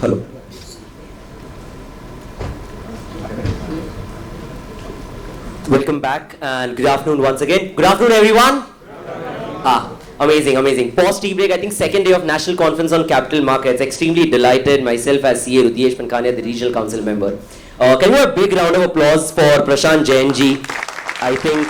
Hello. Welcome back and good afternoon once again. Good afternoon, everyone. Amazing. Post tea break, I think second day of National Conference on Capital Markets. Extremely delighted myself as CA Rudiesh Pankania, the Regional Council member. Can you have a big round of applause for Prashant Jain ji? I think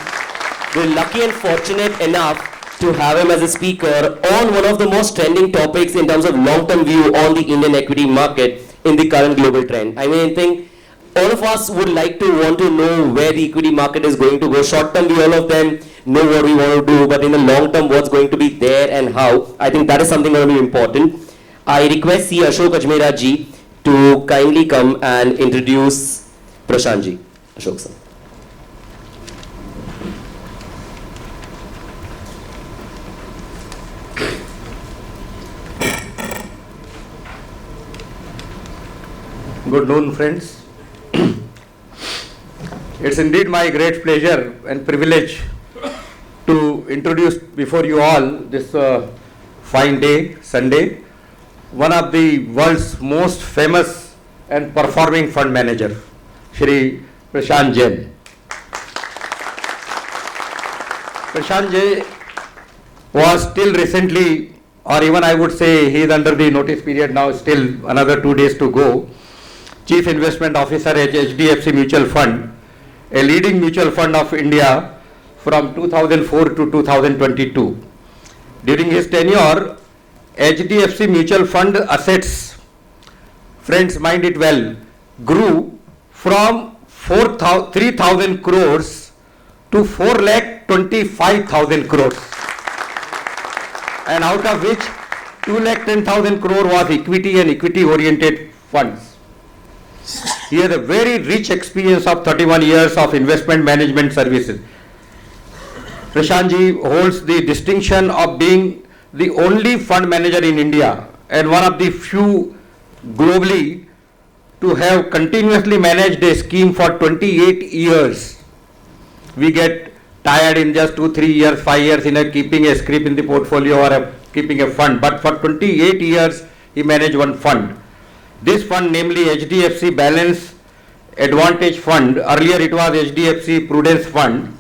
we're lucky and fortunate enough to have him as a speaker on one of the most trending topics in terms of long-term view on the Indian equity market in the current global trend. I think all of us would like to want to know where the equity market is going to go. Short term, we all of them know what we want to do, but in the long term, what's going to be there and how. I think that is something going to be important. I request C. Ashok Ajmera ji to kindly come and introduce Prashant ji. Ashok sir. Good noon, friends. It's indeed my great pleasure and privilege to introduce before you all this fine day, Sunday, one of the world's most famous and performing fund manager, Shri Prashant Jain. Prashant Jain was till recently, or even I would say he is under the notice period now, still another 2 days to go, Chief Investment Officer at HDFC Mutual Fund, a leading mutual fund of India from 2004 to 2022. During his tenure, HDFC Mutual Fund assets, friends mind it well, grew from 3,000 crores to 4,25,000 crores. And out of which 2,10,000 crore was equity and equity oriented funds. He has a very rich experience of 31 years of investment management services. Prashant ji holds the distinction of being the only fund manager in India and one of the few globally to have continuously managed a scheme for 28 years. We get tired in just 2-3 years, 5 years in keeping a scrip in the portfolio or keeping a fund, but for 28 years he managed one fund. This fund, namely HDFC Balance Advantage Fund, earlier it was HDFC Prudence Fund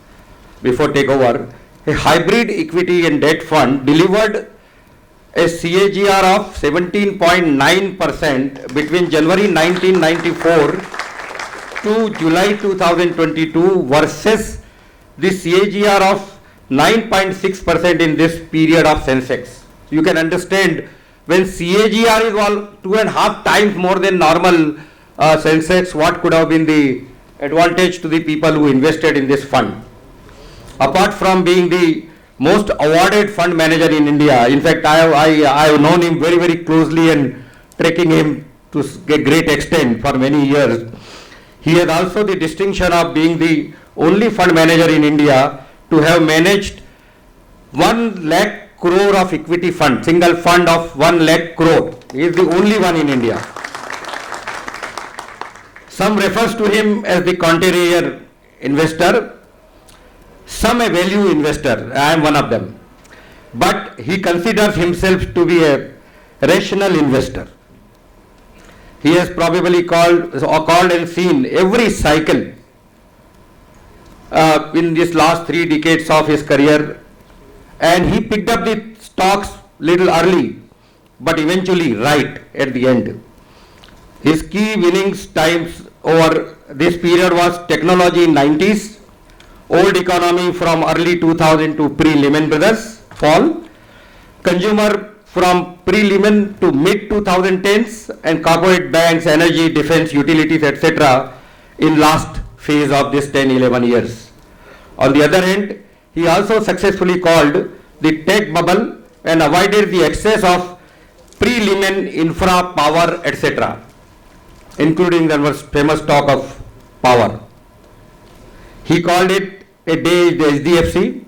before takeover, a hybrid equity and debt fund, delivered a CAGR of 17.9% between January 1994 to July 2022 versus the CAGR of 9.6% in this period of Sensex. You can understand when CAGR is all 2.5 times more than normal Sensex, what could have been the advantage to the people who invested in this fund. Apart from being the most awarded fund manager in India, in fact I have known him very, very closely and tracking him to a great extent for many years. He has also the distinction of being the only fund manager in India to have managed 1 lakh crore of equity fund, single fund of 1 lakh crore. He is the only one in India. Some refers to him as the contrarian investor, some a value investor. I am one of them. But he considers himself to be a rational investor. He has probably called and seen every cycle in these last 3 decades of his career, and he picked up the stocks little early, but eventually right at the end. His key winnings times over this period was technology in 90s, old economy from early 2000 to pre-Lehman Brothers fall, consumer from pre-Lehman to mid-2010s, and corporate banks, energy, defense, utilities, etc. in last phase of this 10-11 years. On the other hand, he also successfully called the tech bubble and avoided the excess of pre-Lehman infra, power, etc., including the famous talk of power. He called it a day the HDFC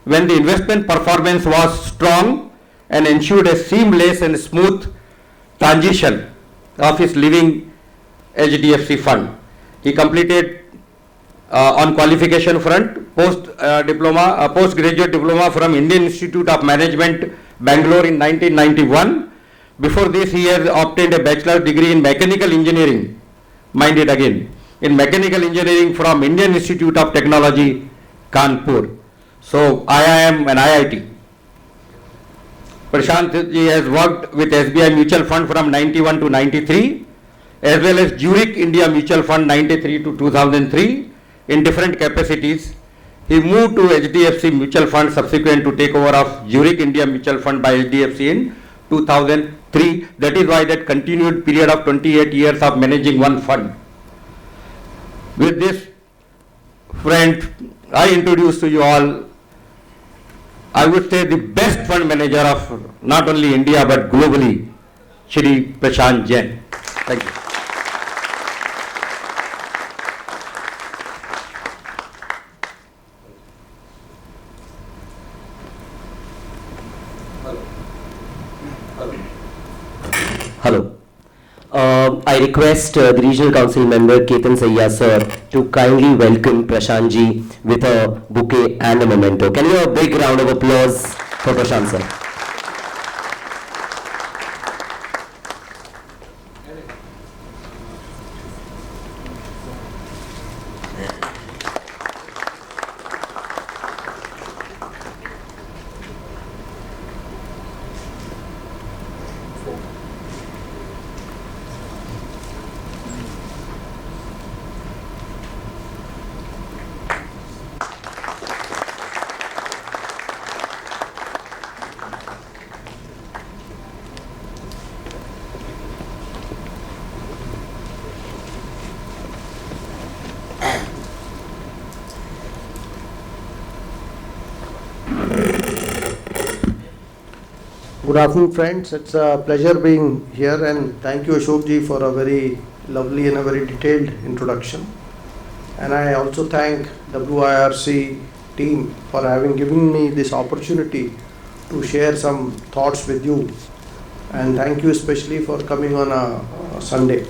when the investment performance was strong and ensured a seamless and smooth transition of his leaving HDFC fund. He completed on qualification front postgraduate diploma from Indian Institute of Management, Bangalore in 1991, Before this, he has obtained a bachelor's degree in mechanical engineering, mind it again, in mechanical engineering from Indian Institute of Technology, Kanpur. So, IIM and IIT. Prashant ji has worked with SBI Mutual Fund from 91 to 93, as well as Zurich India Mutual Fund 93 to 2003 in different capacities. He moved to HDFC Mutual Fund subsequent to takeover of Zurich India Mutual Fund by HDFC in 2003. That is why that continued period of 28 years of managing one fund. With this, friend, I introduce to you all, I would say, the best fund manager of not only India but globally, Shri Prashant Jain. Thank you. Hello. I request the Regional Council member Ketan Sayya sir to kindly welcome Prashant ji with a bouquet and a memento. Can you have a big round of applause for Prashant sir? Good afternoon, friends. It's a pleasure being here, and thank you, Ashok ji, for a very lovely and a very detailed introduction. And I also thank WIRC team for having given me this opportunity to share some thoughts with you. And thank you especially for coming on a Sunday.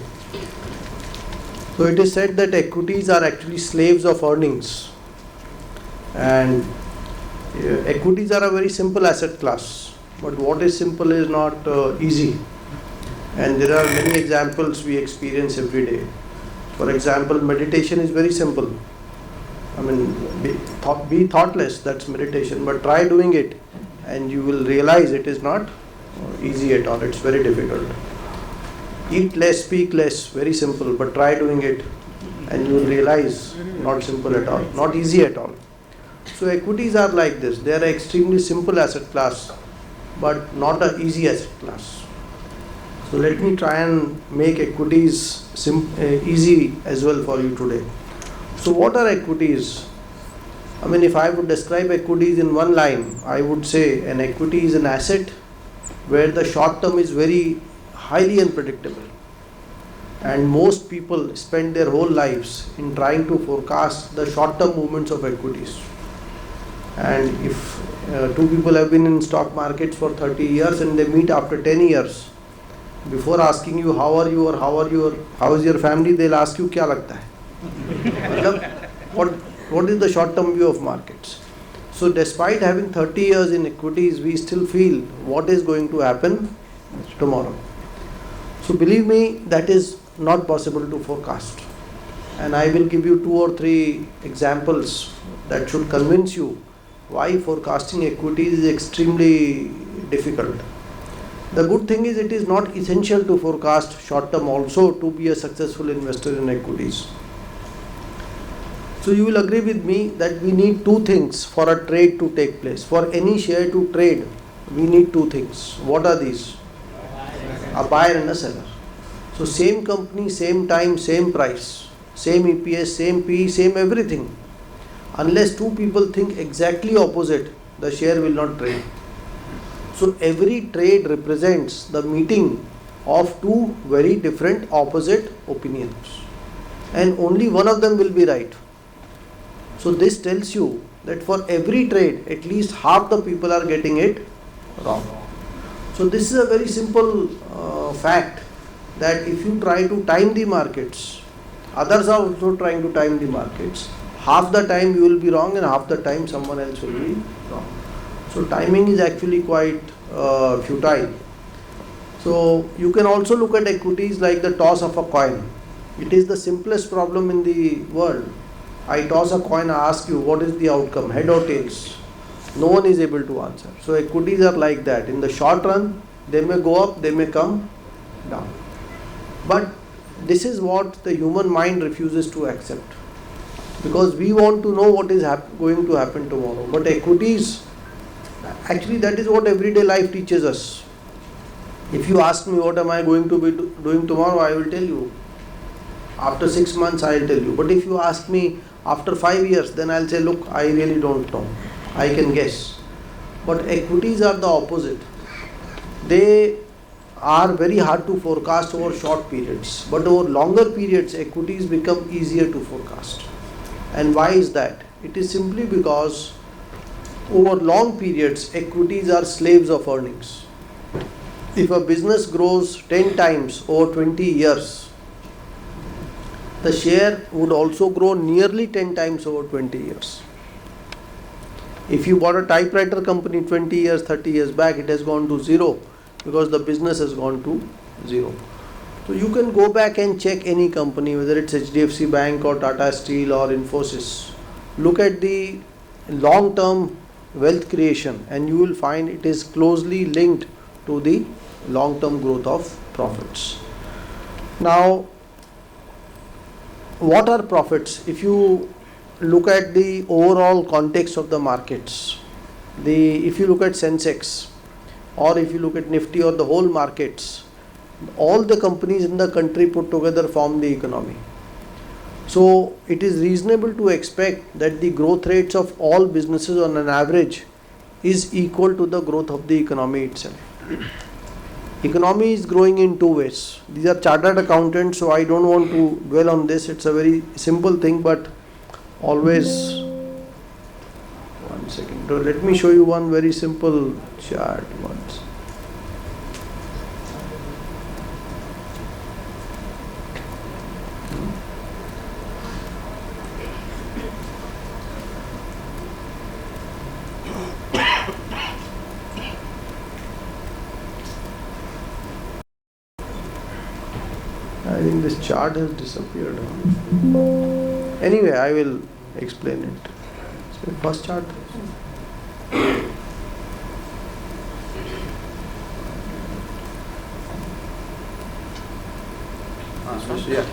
So it is said that equities are actually slaves of earnings. And equities are a very simple asset class. But what is simple is not easy. And there are many examples we experience every day. For example, meditation is very simple. I mean, be thoughtless, that's meditation. But try doing it and you will realize it is not easy at all. It's very difficult. Eat less, speak less, very simple. But try doing it and you will realize not simple at all, not easy at all. So equities are like this. They are an extremely simple asset class, but not an easy asset class. So let me try and make equities easy as well for you today. So what are equities? I mean, if I would describe equities in one line, I would say an equity is an asset where the short term is very highly unpredictable. And most people spend their whole lives in trying to forecast the short term movements of equities. And if two people have been in stock markets for 30 years and they meet after 10 years, before asking you how are you or how is your family, they'll ask you kya lagta hai? What is the short term view of markets? So despite having 30 years in equities, we still feel what is going to happen tomorrow. So believe me, that is not possible to forecast. And I will give you 2 or 3 examples that should convince you why forecasting equities is extremely difficult. The good thing is it is not essential to forecast short term also to be a successful investor in equities. So you will agree with me that we need 2 things for a trade to take place. For any share to trade, we need 2 things. What are these? A buyer and a seller. So same company, same time, same price, same EPS, same PE, same everything. Unless 2 people think exactly opposite, the share will not trade. So every trade represents the meeting of 2 very different opposite opinions. And only one of them will be right. So this tells you that for every trade, at least half the people are getting it wrong. So this is a very simple fact that if you try to time the markets, others are also trying to time the markets. Half the time you will be wrong and half the time someone else will be wrong. So timing is actually quite futile. So you can also look at equities like the toss of a coin. It is the simplest problem in the world. I toss a coin, I ask you what is the outcome, head or tails? No one is able to answer. So equities are like that. In the short run, they may go up, they may come down. But this is what the human mind refuses to accept. Because we want to know what is going to happen tomorrow. But equities, actually that is what everyday life teaches us. If you ask me what am I going to be doing tomorrow, I will tell you. After 6 months, I will tell you. But if you ask me after 5 years, then I will say, look, I really don't know. I can guess. But equities are the opposite. They are very hard to forecast over short periods. But over longer periods, equities become easier to forecast. And why is that? It is simply because over long periods, equities are slaves of earnings. If a business grows 10 times over 20 years, the share would also grow nearly 10 times over 20 years. If you bought a typewriter company 20 years, 30 years back, it has gone to zero because the business has gone to zero. So you can go back and check any company, whether it's HDFC Bank or Tata Steel or Infosys. Look at the long-term wealth creation and you will find it is closely linked to the long-term growth of profits. Now, what are profits? If you look at the overall context of the markets, if you look at Sensex or if you look at Nifty or the whole markets, all the companies in the country put together form the economy. So it is reasonable to expect that the growth rates of all businesses on an average is equal to the growth of the economy itself. Economy is growing in two ways. These are chartered accountants, so I don't want to dwell on this. It's a very simple thing, but always, one second, let me show you one very simple chart once. I think this chart has disappeared. Anyway, I will explain it. So first chart. Yeah.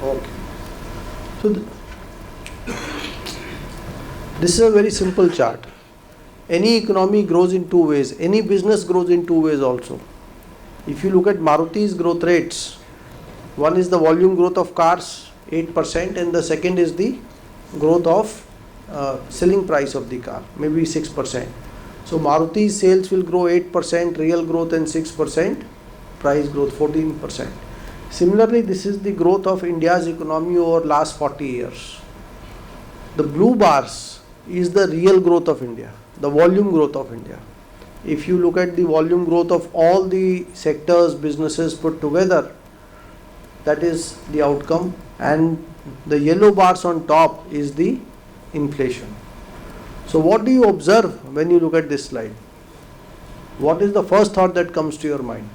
Okay. So this is a very simple chart. Any economy grows in two ways. Any business grows in two ways also. If you look at Maruti's growth rates, one is the volume growth of cars, 8%, and the second is the growth of selling price of the car, maybe 6%. So Maruti's sales will grow 8%, real growth, and 6%, price growth 14%. Similarly, this is the growth of India's economy over last 40 years. The blue bars is the real growth of India, the volume growth of India. If you look at the volume growth of all the sectors, businesses put together, that is the outcome, and the yellow bars on top is the inflation. So what do you observe when you look at this slide? What is the first thought that comes to your mind?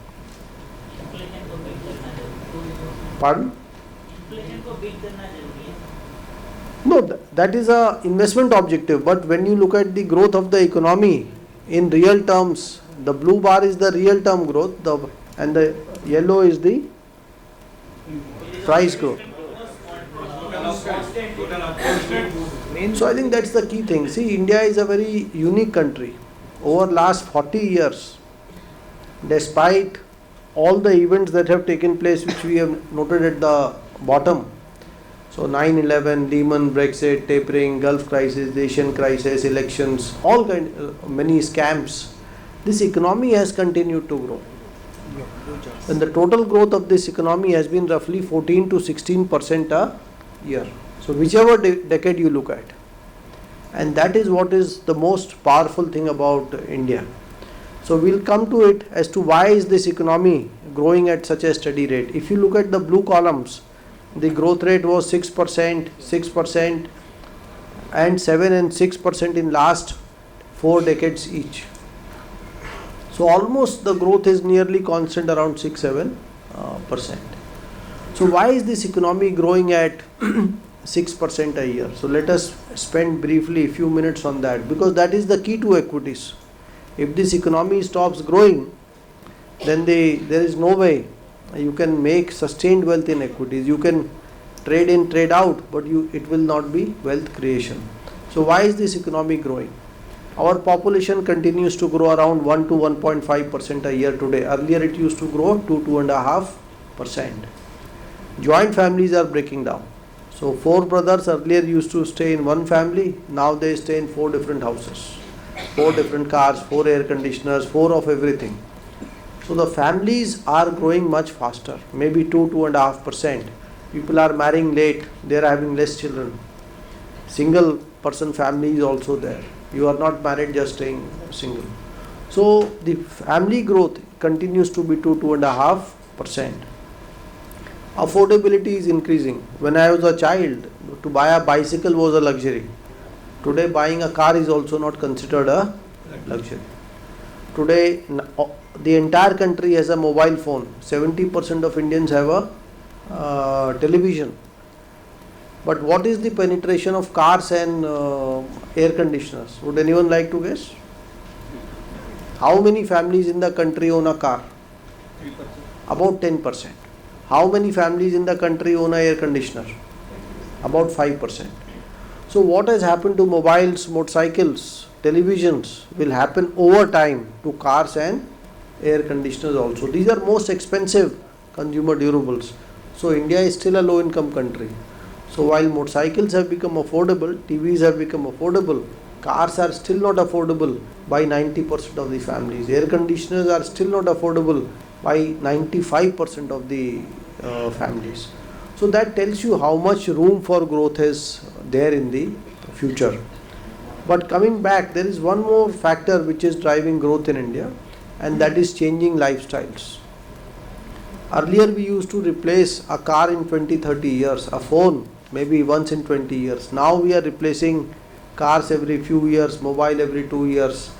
Pardon? No, that is a investment objective, but when you look at the growth of the economy in real terms, the blue bar is the real term growth, and the yellow is the price growth. So I think that's the key thing. See, India is a very unique country. Over last 40 years, despite all the events that have taken place, which we have noted at the bottom, so 9/11, Lehman, Brexit, tapering, Gulf crisis, the Asian crisis, elections, many scams, this economy has continued to grow. And the total growth of this economy has been roughly 14 to 16% a year. So whichever decade you look at. And that is what is the most powerful thing about India. So we'll come to it as to why is this economy growing at such a steady rate. If you look at the blue columns, the growth rate was 6%, 6%, and 7 and 6% in last 4 decades each. So almost the growth is nearly constant around 6-7%. So why is this economy growing at 6% a year? So let us spend briefly a few minutes on that, because that is the key to equities. If this economy stops growing, then there is no way you can make sustained wealth in equities. You can trade in, trade out, but it will not be wealth creation. So why is this economy growing? Our population continues to grow around 1 to 1.5% a year today. Earlier it used to grow to 2.5%. Joint families are breaking down. So 4 brothers earlier used to stay in one family. Now they stay in 4 different houses, 4 different cars, 4 air conditioners, 4 of everything. So the families are growing much faster, maybe 2.5%. People are marrying late, they are having less children. Single person family is also there. You are not married, just staying single. So the family growth continues to be 2.5%. Affordability is increasing. When I was a child, to buy a bicycle was a luxury. Today buying a car is also not considered a luxury. Today the entire country has a mobile phone. 70% of Indians have a television. But what is the penetration of cars and air conditioners? Would anyone like to guess? How many families in the country own a car? 3%. About 10%. How many families in the country own an air conditioner? About 5%. So what has happened to mobiles, motorcycles, televisions will happen over time to cars and air conditioners also. These are most expensive consumer durables. So India is still a low income country. So while motorcycles have become affordable, TVs have become affordable, cars are still not affordable by 90% of the families. Air conditioners are still not affordable by 95% of the families. So that tells you how much room for growth is there in the future. But coming back, there is one more factor which is driving growth in India, and that is changing lifestyles. Earlier we used to replace a car in 20-30 years, a phone maybe once in 20 years. Now we are replacing cars every few years, mobile every 2 years.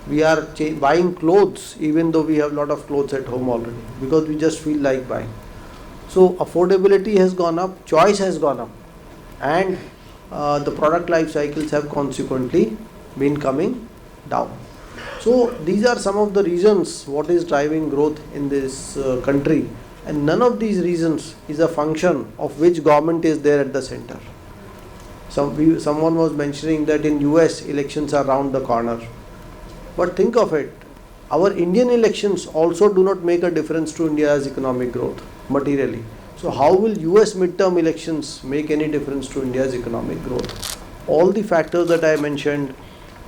We are buying clothes even though we have a lot of clothes at home already, because we just feel like buying. So affordability has gone up, choice has gone up, and the product life cycles have consequently been coming down. So these are some of the reasons what is driving growth in this country, and none of these reasons is a function of which government is there at the center. Someone was mentioning that in US elections are round the corner. But think of it, our Indian elections also do not make a difference to India's economic growth materially. So how will US midterm elections make any difference to India's economic growth? All the factors that I mentioned,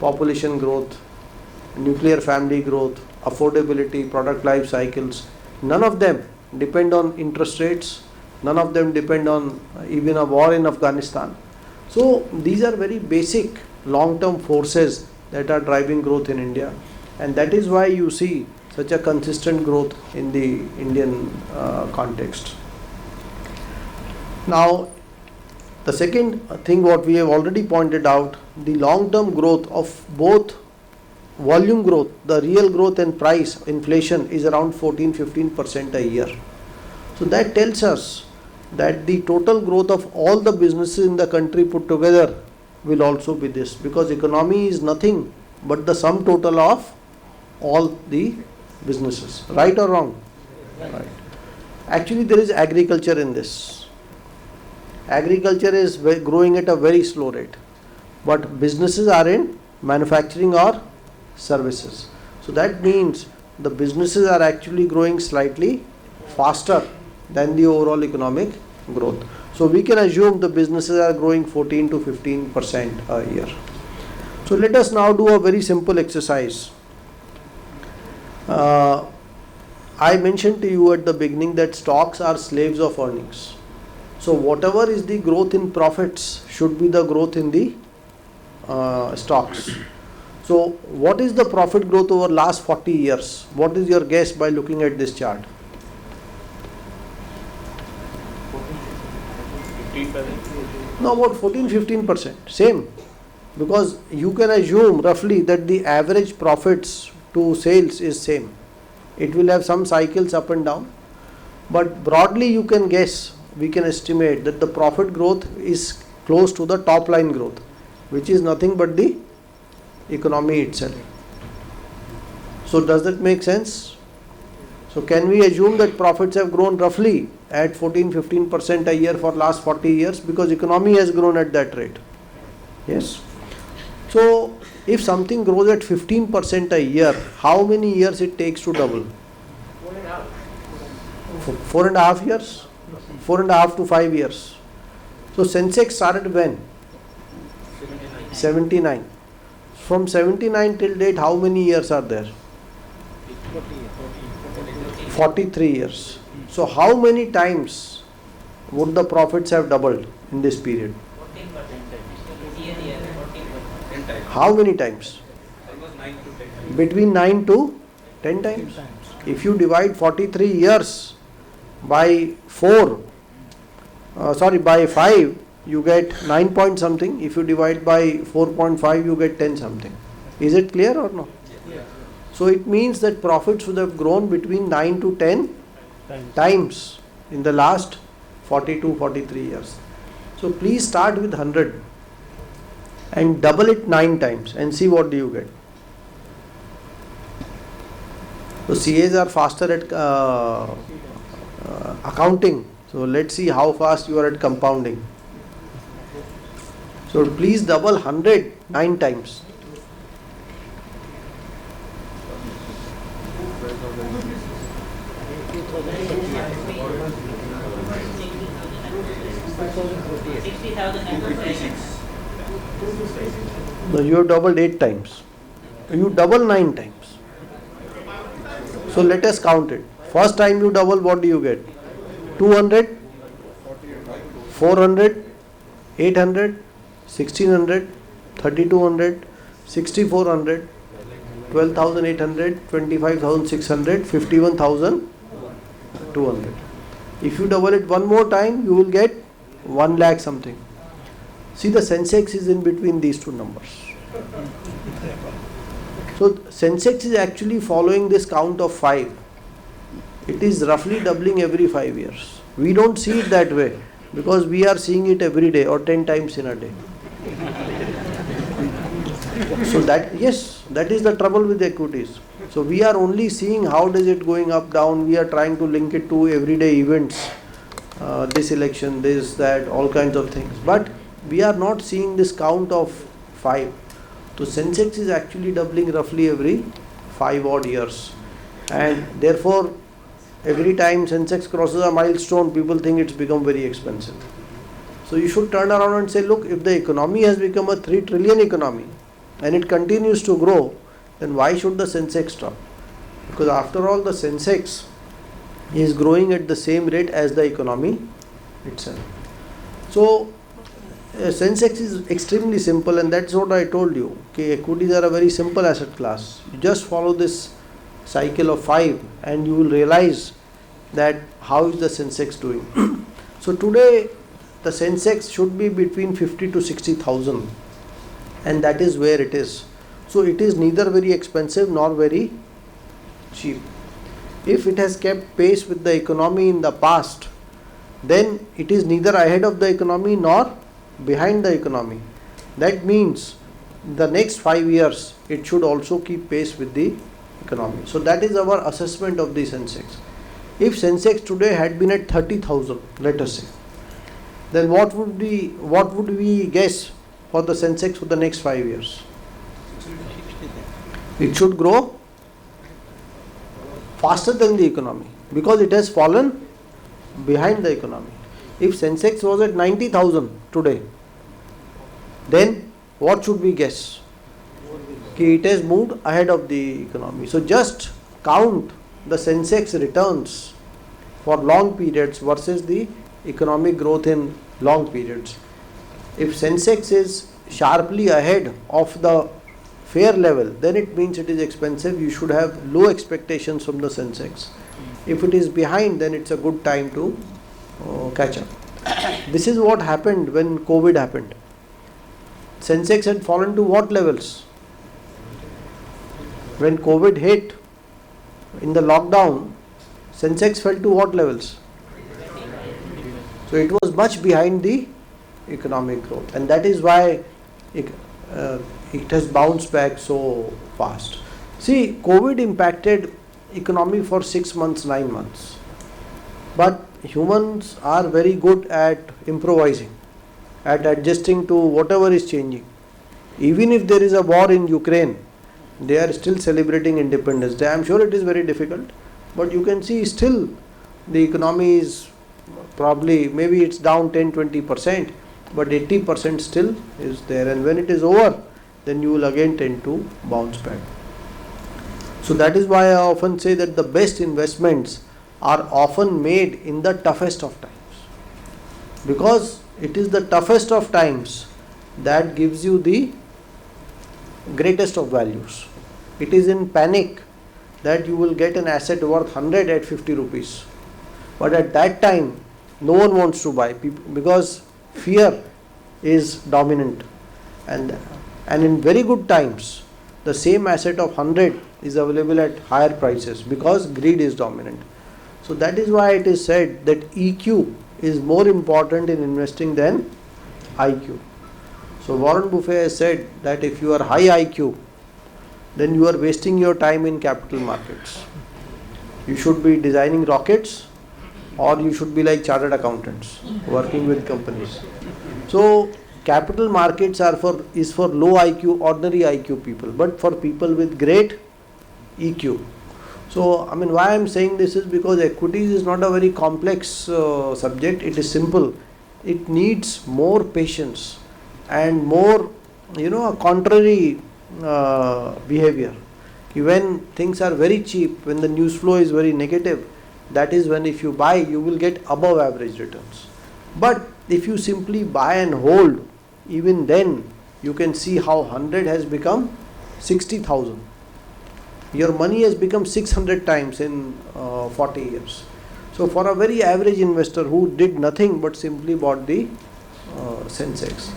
population growth, nuclear family growth, affordability, product life cycles, none of them depend on interest rates, none of them depend on even a war in Afghanistan. So these are very basic long-term forces that are driving growth in India, and that is why you see such a consistent growth in the Indian context. Now, the second thing what we have already pointed out, the long-term growth of both volume growth, the real growth and price inflation is around 14-15% a year. So that tells us that the total growth of all the businesses in the country put together will also be this, because economy is nothing but the sum total of all the businesses. Right or wrong? Right. Actually there is agriculture in this. Agriculture is growing at a very slow rate, but businesses are in manufacturing or services. So that means the businesses are actually growing slightly faster than the overall economic growth. So we can assume the businesses are growing 14-15% a year. So let us now do a very simple exercise. I mentioned to you at the beginning that stocks are slaves of earnings. So whatever is the growth in profits should be the growth in the stocks. So what is the profit growth over last 40 years? What is your guess by looking at this chart? 15%. No, about 14-15%. Same. Because you can assume roughly that the average profits to sales is same. It will have some cycles up and down, but broadly you can guess, we can estimate that the profit growth is close to the top line growth, which is nothing but the economy itself. So does that make sense? So can we assume that profits have grown roughly at 14-15% a year for last 40 years, because economy has grown at that rate? Yes. So if something grows at 15% a year, how many years it takes to double? 4.5 years? 4.5 to 5 years. So Sensex started when? 79. From 79 till date, how many years are there? 43 years. So how many times would the profits have doubled in this period? How many times? Between 9 to 10 times. If you divide 43 years by 5, you get 9 point something. If you divide by 4.5, you get 10 something. Is it clear or no? So it means that profits would have grown between 9 to 10 times in the last 42-43 years. So please start with 100 and double it 9 times and see what do you get. So CAs are faster at accounting. So let's see how fast you are at compounding. So please double 100 9 times. No, you have doubled 8 times. You double 9 times. So let us count it. First time you double, what do you get? 200, 400, 800, 1600, 3200, 6400, 12,800, 25,600, 51,200. If you double it one more time, you will get 1 lakh something. See, the Sensex is in between these two numbers. So Sensex is actually following this count of 5. It is roughly doubling every 5 years. We don't see it that way because we are seeing it every day or 10 times in a day. So that is the trouble with equities. So we are only seeing how does it going up, down. We are trying to link it to everyday events, this election, this, that, all kinds of things. But we are not seeing this count of 5. So Sensex is actually doubling roughly every 5 odd years. And therefore, every time Sensex crosses a milestone, people think it's become very expensive. So you should turn around and say, look, if the economy has become a 3 trillion economy and it continues to grow, then why should the Sensex stop? Because after all, the Sensex is growing at the same rate as the economy itself. So Sensex is extremely simple, and that's what I told you. Okay, equities are a very simple asset class. You just follow this cycle of 5 and you will realize that how is the Sensex doing. So today the Sensex should be between 50 to 60,000, and that is where it is. So it is neither very expensive nor very cheap. If it has kept pace with the economy in the past, then it is neither ahead of the economy nor behind the economy. That means the next 5 years it should also keep pace with the economy. So that is our assessment of the Sensex. If Sensex today had been at 30,000, let us say, then what would we guess for the Sensex for the next 5 years? It should grow faster than the economy because it has fallen behind the economy. If Sensex was at 90,000 today, then what should we guess? It has moved ahead of the economy. So just count the Sensex returns for long periods versus the economic growth in long periods. If Sensex is sharply ahead of the fair level, then it means it is expensive. You should have low expectations from the Sensex. If it is behind, then it's a good time to catch up. This is what happened when COVID happened. Sensex had fallen to what levels? When COVID hit, in the lockdown, Sensex fell to what levels? So it was much behind the economic growth, and that is why it has bounced back so fast. See, COVID impacted economy for 6 months, 9 months. But humans are very good at improvising, at adjusting to whatever is changing. Even if there is a war in Ukraine, they are still celebrating Independence Day. I am sure it is very difficult, but you can see still the economy is probably, maybe it's down 10-20%, but 80% still is there, and when it is over, then you will again tend to bounce back. So that is why I often say that the best investments are often made in the toughest of times, because it is the toughest of times that gives you the greatest of values. It is in panic that you will get an asset worth 100 at 50 rupees, but at that time no one wants to buy because fear is dominant, and in very good times the same asset of 100 is available at higher prices because greed is dominant. So that is why it is said that EQ is more important in investing than IQ. So Warren Buffett has said that if you are high IQ, then you are wasting your time in capital markets. You should be designing rockets, or you should be like chartered accountants working with companies. So capital markets is for low IQ, ordinary IQ people, but for people with great EQ. So I mean, why I am saying this is because equities is not a very complex subject. It is simple. It needs more patience and more, a contrary behavior. When things are very cheap, when the news flow is very negative, that is when if you buy, you will get above average returns. But if you simply buy and hold, even then you can see how 100 has become 60,000. Your money has become 600 times in 40 years. So for a very average investor who did nothing but simply bought the Sensex.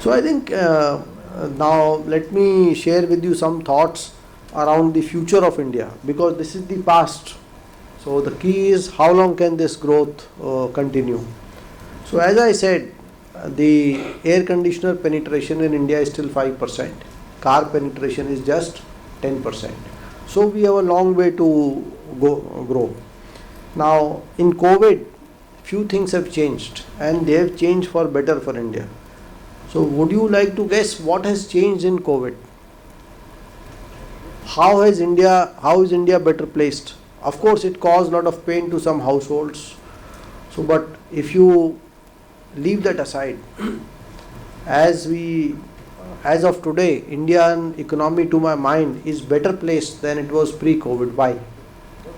So I think now let me share with you some thoughts around the future of India, because this is the past. So the key is how long can this growth continue. So as I said, the air conditioner penetration in India is still 5%. Car penetration is just 10%. So we have a long way to grow. Now in COVID, few things have changed, and they have changed for better for India. So would you like to guess what has changed in COVID? How is India better placed? Of course, it caused a lot of pain to some households. So, but if you leave that aside, as of today, Indian economy, to my mind, is better placed than it was pre-COVID. Why?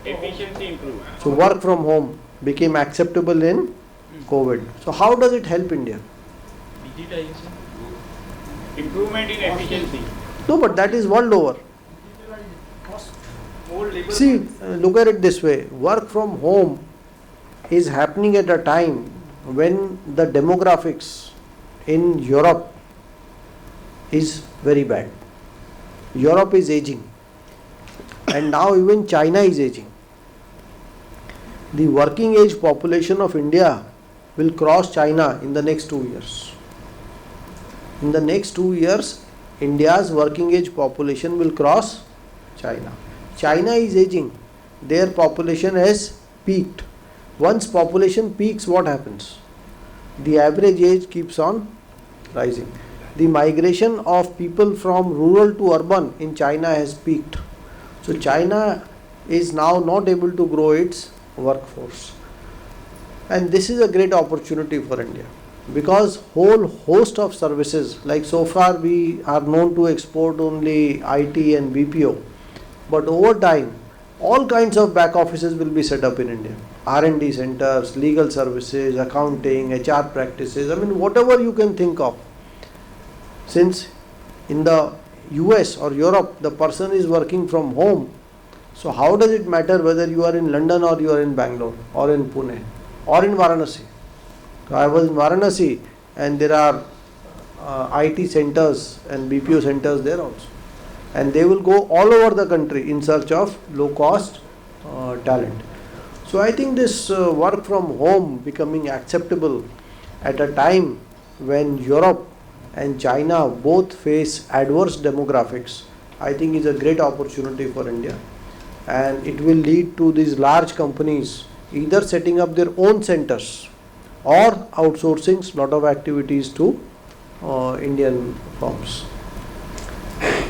Efficiency improved. So work from home became acceptable in COVID. So how does it help India? Digitization. Improvement in efficiency. No, but that is world over. More labor. See, look at it this way. Work from home is happening at a time when the demographics in Europe is very bad. Europe is aging, and now even China is aging. The working age population of India will cross China in the next 2 years. In the next 2 years, India's working age population will cross China. China is aging. Their population has peaked. Once population peaks, what happens? The average age keeps on rising. The migration of people from rural to urban in China has peaked. So China is now not able to grow its workforce. And this is a great opportunity for India, because whole host of services, like so far we are known to export only IT and BPO, but over time all kinds of back offices will be set up in India. R&D centers, legal services, accounting, HR practices, I mean whatever you can think of. Since in the US or Europe the person is working from home, so how does it matter whether you are in London or you are in Bangalore or in Pune or in Varanasi? So I was in Varanasi, and there are IT centers and BPO centers there also. and they will go all over the country in search of low cost talent. So I think this work from home becoming acceptable at a time when Europe and China both face adverse demographics, I think is a great opportunity for India, and it will lead to these large companies either setting up their own centers or outsourcing lot of activities to Indian firms.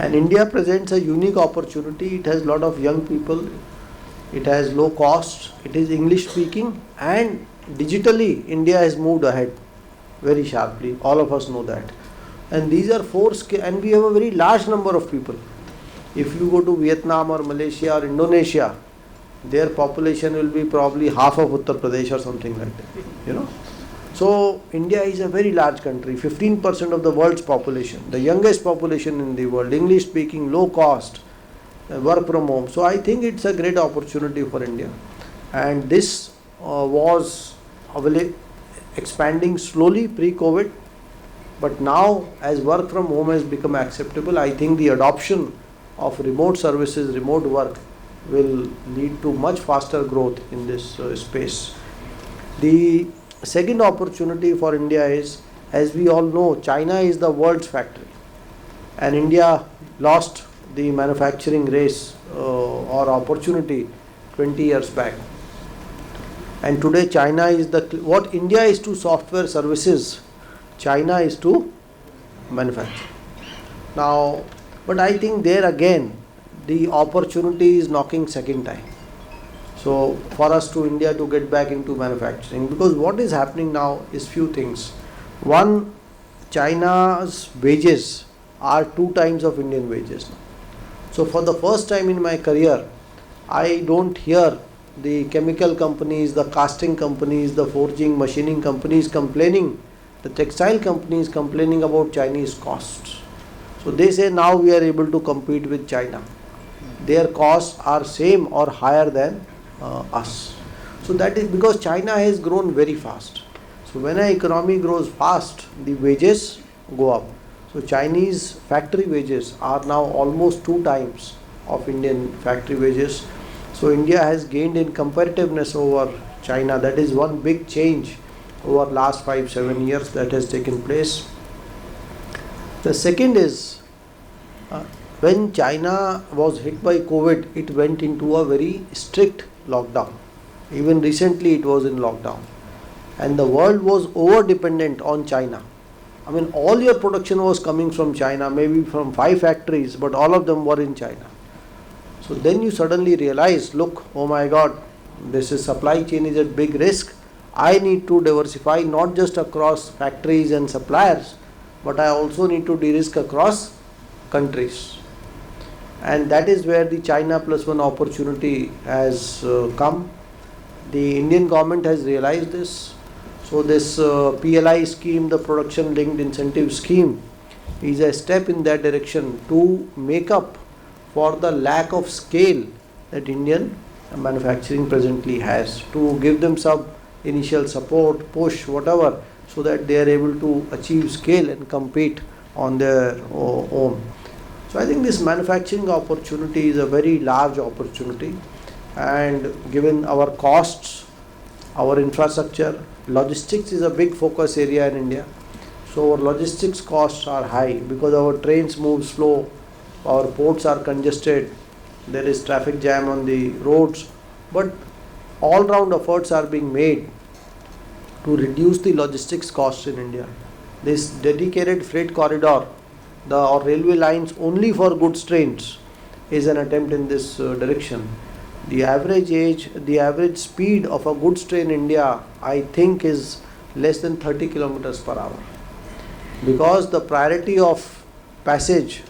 And India presents a unique opportunity. It has a lot of young people, it has low cost, it is English speaking, and digitally India has moved ahead very sharply. All of us know that. And these are and we have a very large number of people. If you go to Vietnam or Malaysia or Indonesia, their population will be probably half of Uttar Pradesh or something like that. So India is a very large country, 15% of the world's population, the youngest population in the world, English speaking, low cost, work from home. So I think it's a great opportunity for India. And this was expanding slowly pre-COVID, but now as work from home has become acceptable, I think the adoption of remote services, remote work will lead to much faster growth in this space. The second opportunity for India is, as we all know, China is the world's factory, and India lost the manufacturing race or opportunity 20 years back. And today China is what India is to software services, China is to manufacturing. Now, but I think there again the opportunity is knocking second time. So for us to India to get back into manufacturing, because what is happening now is few things. One, China's wages are 2 times of Indian wages now. So for the first time in my career, I don't hear the chemical companies, the casting companies, the forging, machining companies complaining, the textile companies complaining about Chinese costs. So they say now we are able to compete with China. Their costs are same or higher than us. So that is because China has grown very fast. So when an economy grows fast, the wages go up. So Chinese factory wages are now almost 2 times of Indian factory wages. So India has gained in competitiveness over China. That is one big change over last 5-7 years that has taken place. The second is, when China was hit by COVID, it went into a very strict lockdown. Even recently it was in lockdown. And the world was over dependent on China. I mean, all your production was coming from China, maybe from 5 factories, but all of them were in China. So then you suddenly realize, look, oh my God, this is supply chain is at big risk. I need to diversify not just across factories and suppliers, but I also need to de-risk across countries. And that is where the China plus one opportunity has come. The Indian government has realized this. So this PLI scheme, the production linked incentive scheme, is a step in that direction to make up for the lack of scale that Indian manufacturing presently has, to give them some initial support, push, whatever, so that they are able to achieve scale and compete on their own. So I think this manufacturing opportunity is a very large opportunity, and given our costs, our infrastructure, logistics is a big focus area in India. So our logistics costs are high because our trains move slow, our ports are congested, there is traffic jam on the roads, but all round efforts are being made to reduce the logistics costs in India. This dedicated freight corridor, or railway lines only for goods trains, is an attempt in this direction. The average speed of a goods train in India, I think, is less than 30 kilometers per hour, because the priority of passage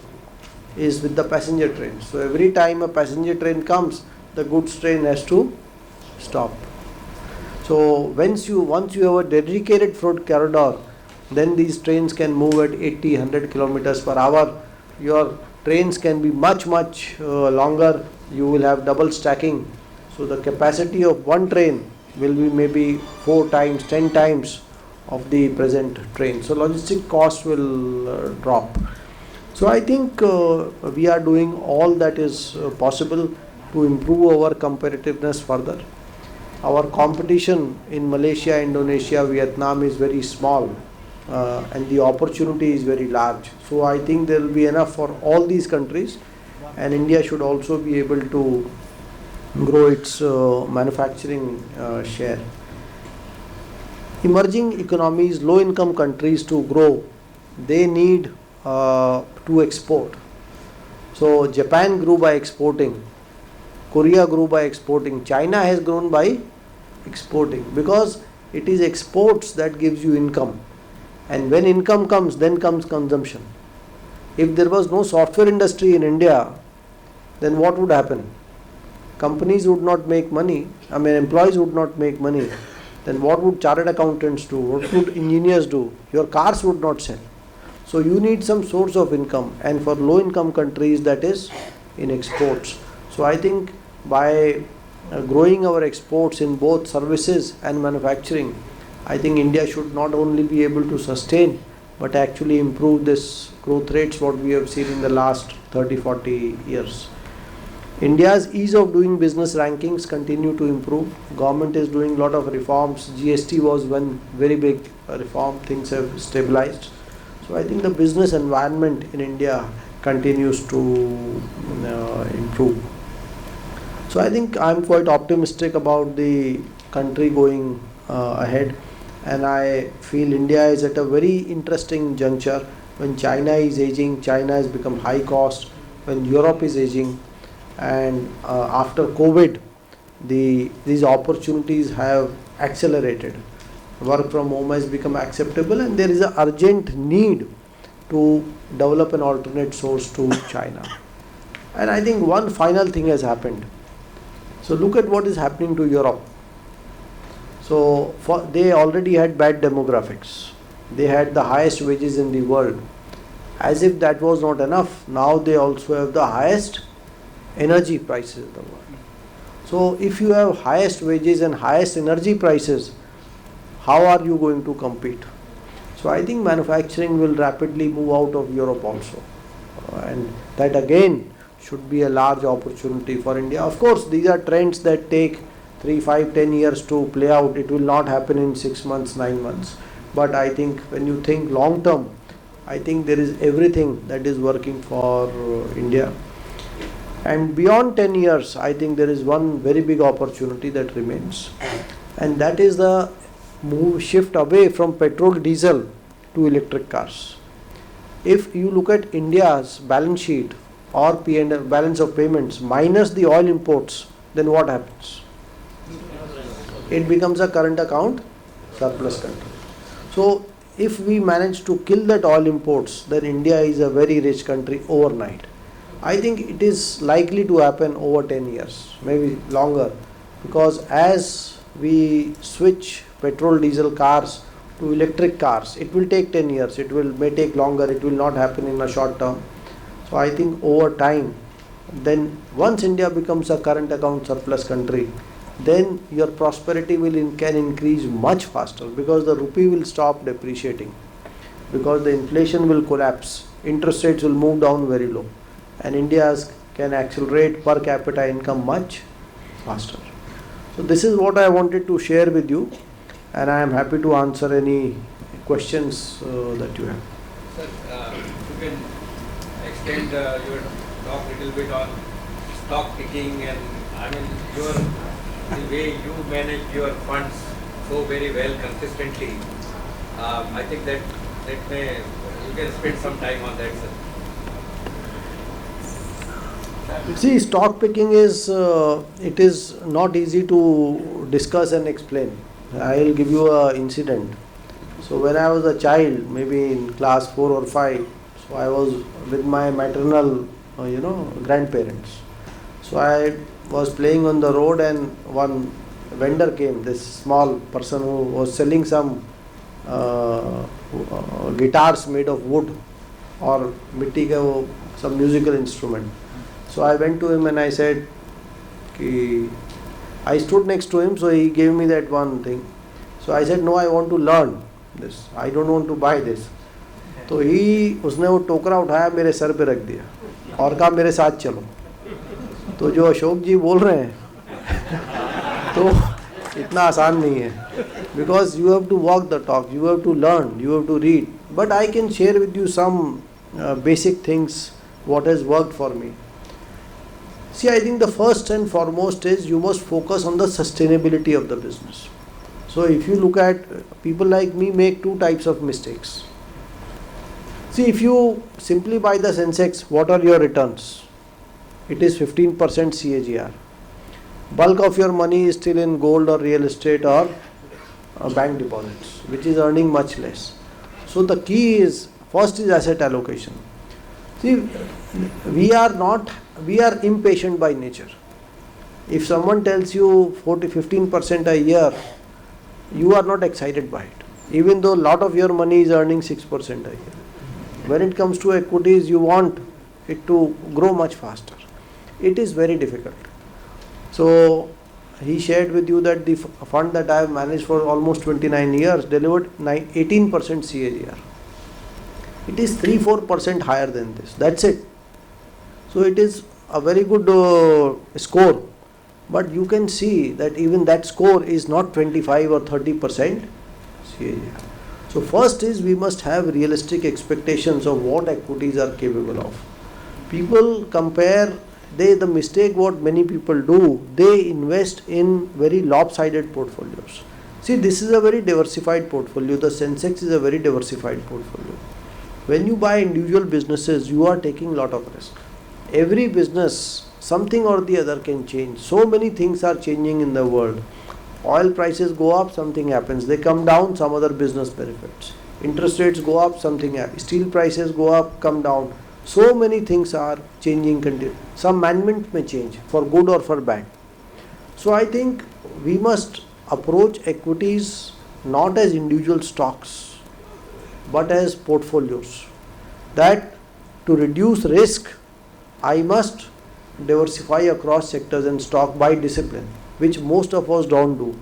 is with the passenger train. So every time a passenger train comes, the goods train has to stop. So once you have a dedicated freight corridor, then these trains can move at 80-100 kilometers per hour. Your trains can be much longer. You will have double stacking. So the capacity of one train will be maybe 4 times, 10 times of the present train. So logistic costs will drop. So I think we are doing all that is possible to improve our competitiveness further. Our competition in Malaysia, Indonesia, Vietnam is very small, and the opportunity is very large. So I think there will be enough for all these countries, and India should also be able to grow its manufacturing share. Emerging economies, low income countries to grow, they need to export. So Japan grew by exporting, Korea grew by exporting, China has grown by exporting, because it is exports that gives you income, and when income comes, then comes consumption. If there was no software industry in India, then what would happen? Companies would not make money, employees would not make money. Then what would chartered accountants do? What would engineers do? Your cars would not sell. So you need some source of income, and for low income countries, that is in exports. So I think by growing our exports in both services and manufacturing, I think India should not only be able to sustain but actually improve this growth rates what we have seen in the last 30-40 years. India's ease of doing business rankings continue to improve. Government is doing a lot of reforms. GST was one very big reform. Things have stabilized. So I think the business environment in India continues to improve. So I think I'm quite optimistic about the country going ahead, and I feel India is at a very interesting juncture. When China is aging, China has become high cost. When Europe is aging, and after COVID, these opportunities have accelerated. Work from home has become acceptable, and there is an urgent need to develop an alternate source to China. And I think one final thing has happened. So look at what is happening to Europe. So they already had bad demographics. They had the highest wages in the world. As if that was not enough, now they also have the highest energy prices in the world. So if you have highest wages and highest energy prices, how are you going to compete? So I think manufacturing will rapidly move out of Europe also, and that again should be a large opportunity for India. Of course, these are trends that take 3, 5, 10 years to play out. It will not happen in 6 months, 9 months. But I think when you think long term, I think there is everything that is working for India. And beyond 10 years, I think there is one very big opportunity that remains, and that is the shift away from petrol, diesel to electric cars. If you look at India's balance sheet or P&L, balance of payments, minus the oil imports, then what happens? It becomes a current account surplus country. So if we manage to kill that oil imports, then India is a very rich country overnight. I think it is likely to happen over 10 years, maybe longer, because as we switch petrol, diesel cars to electric cars, it will take 10 years, may take longer, it will not happen in a short term. So I think over time, then once India becomes a current account surplus country, then your prosperity can increase much faster, because the rupee will stop depreciating, because the inflation will collapse, interest rates will move down very low, and India can accelerate per capita income much faster. So this is what I wanted to share with you, and I am happy to answer any questions that you have. Sir, you can extend your talk a little bit on stock picking, and the way you manage your funds so very well consistently. I think that you can spend some time on that, sir. See, stock picking it is not easy to discuss and explain. I will give you an incident. So when I was a child, maybe in class 4 or 5, so I was with my maternal, grandparents. So I was playing on the road, and one vendor came, this small person who was selling some guitars made of wood or mitti ka some musical instrument. So I went to him and I said, I stood next to him, so he gave me that one thing. So I said, no, I want to learn this. I don't want to buy this. तो उसने वो टोकरा उठाया मेरे sir पे रख दिया और कहा मेरे साथ चलो. तो जो अशोक जी बोल रहे हैं तो इतना आसान नहीं है, because you have to walk the talk, you have to learn, you have to read. But I can share with you some basic things what has worked for me. See, I think the first and foremost is you must focus on the sustainability of the business. So if you look at people like me make two types of mistakes. See, if you simply buy the Sensex, what are your returns? It is 15% CAGR. Bulk of your money is still in gold or real estate or bank deposits, which is earning much less. So the key is, first is asset allocation. See, we are impatient by nature. If someone tells you 15% a year, you are not excited by it, even though a lot of your money is earning 6% a year. When it comes to equities, you want it to grow much faster. It is very difficult. So he shared with you that the fund that I have managed for almost 29 years delivered 18% CAGR. It is 3-4% higher than this. That's it. So it is a very good score. But you can see that even that score is not 25 or 30% CAGR. So first is we must have realistic expectations of what equities are capable of. People compare, the mistake what many people do, they invest in very lopsided portfolios. See, this is a very diversified portfolio. The Sensex is a very diversified portfolio. When you buy individual businesses, you are taking a lot of risk. Every business, something or the other can change. So many things are changing in the world. Oil prices go up, something happens. They come down, some other business benefits. Interest rates go up, something happens. Steel prices go up, come down. So many things are changing. Some management may change for good or for bad. So I think we must approach equities not as individual stocks, but as portfolios. That to reduce risk, I must diversify across sectors and stock by discipline, which most of us don't do.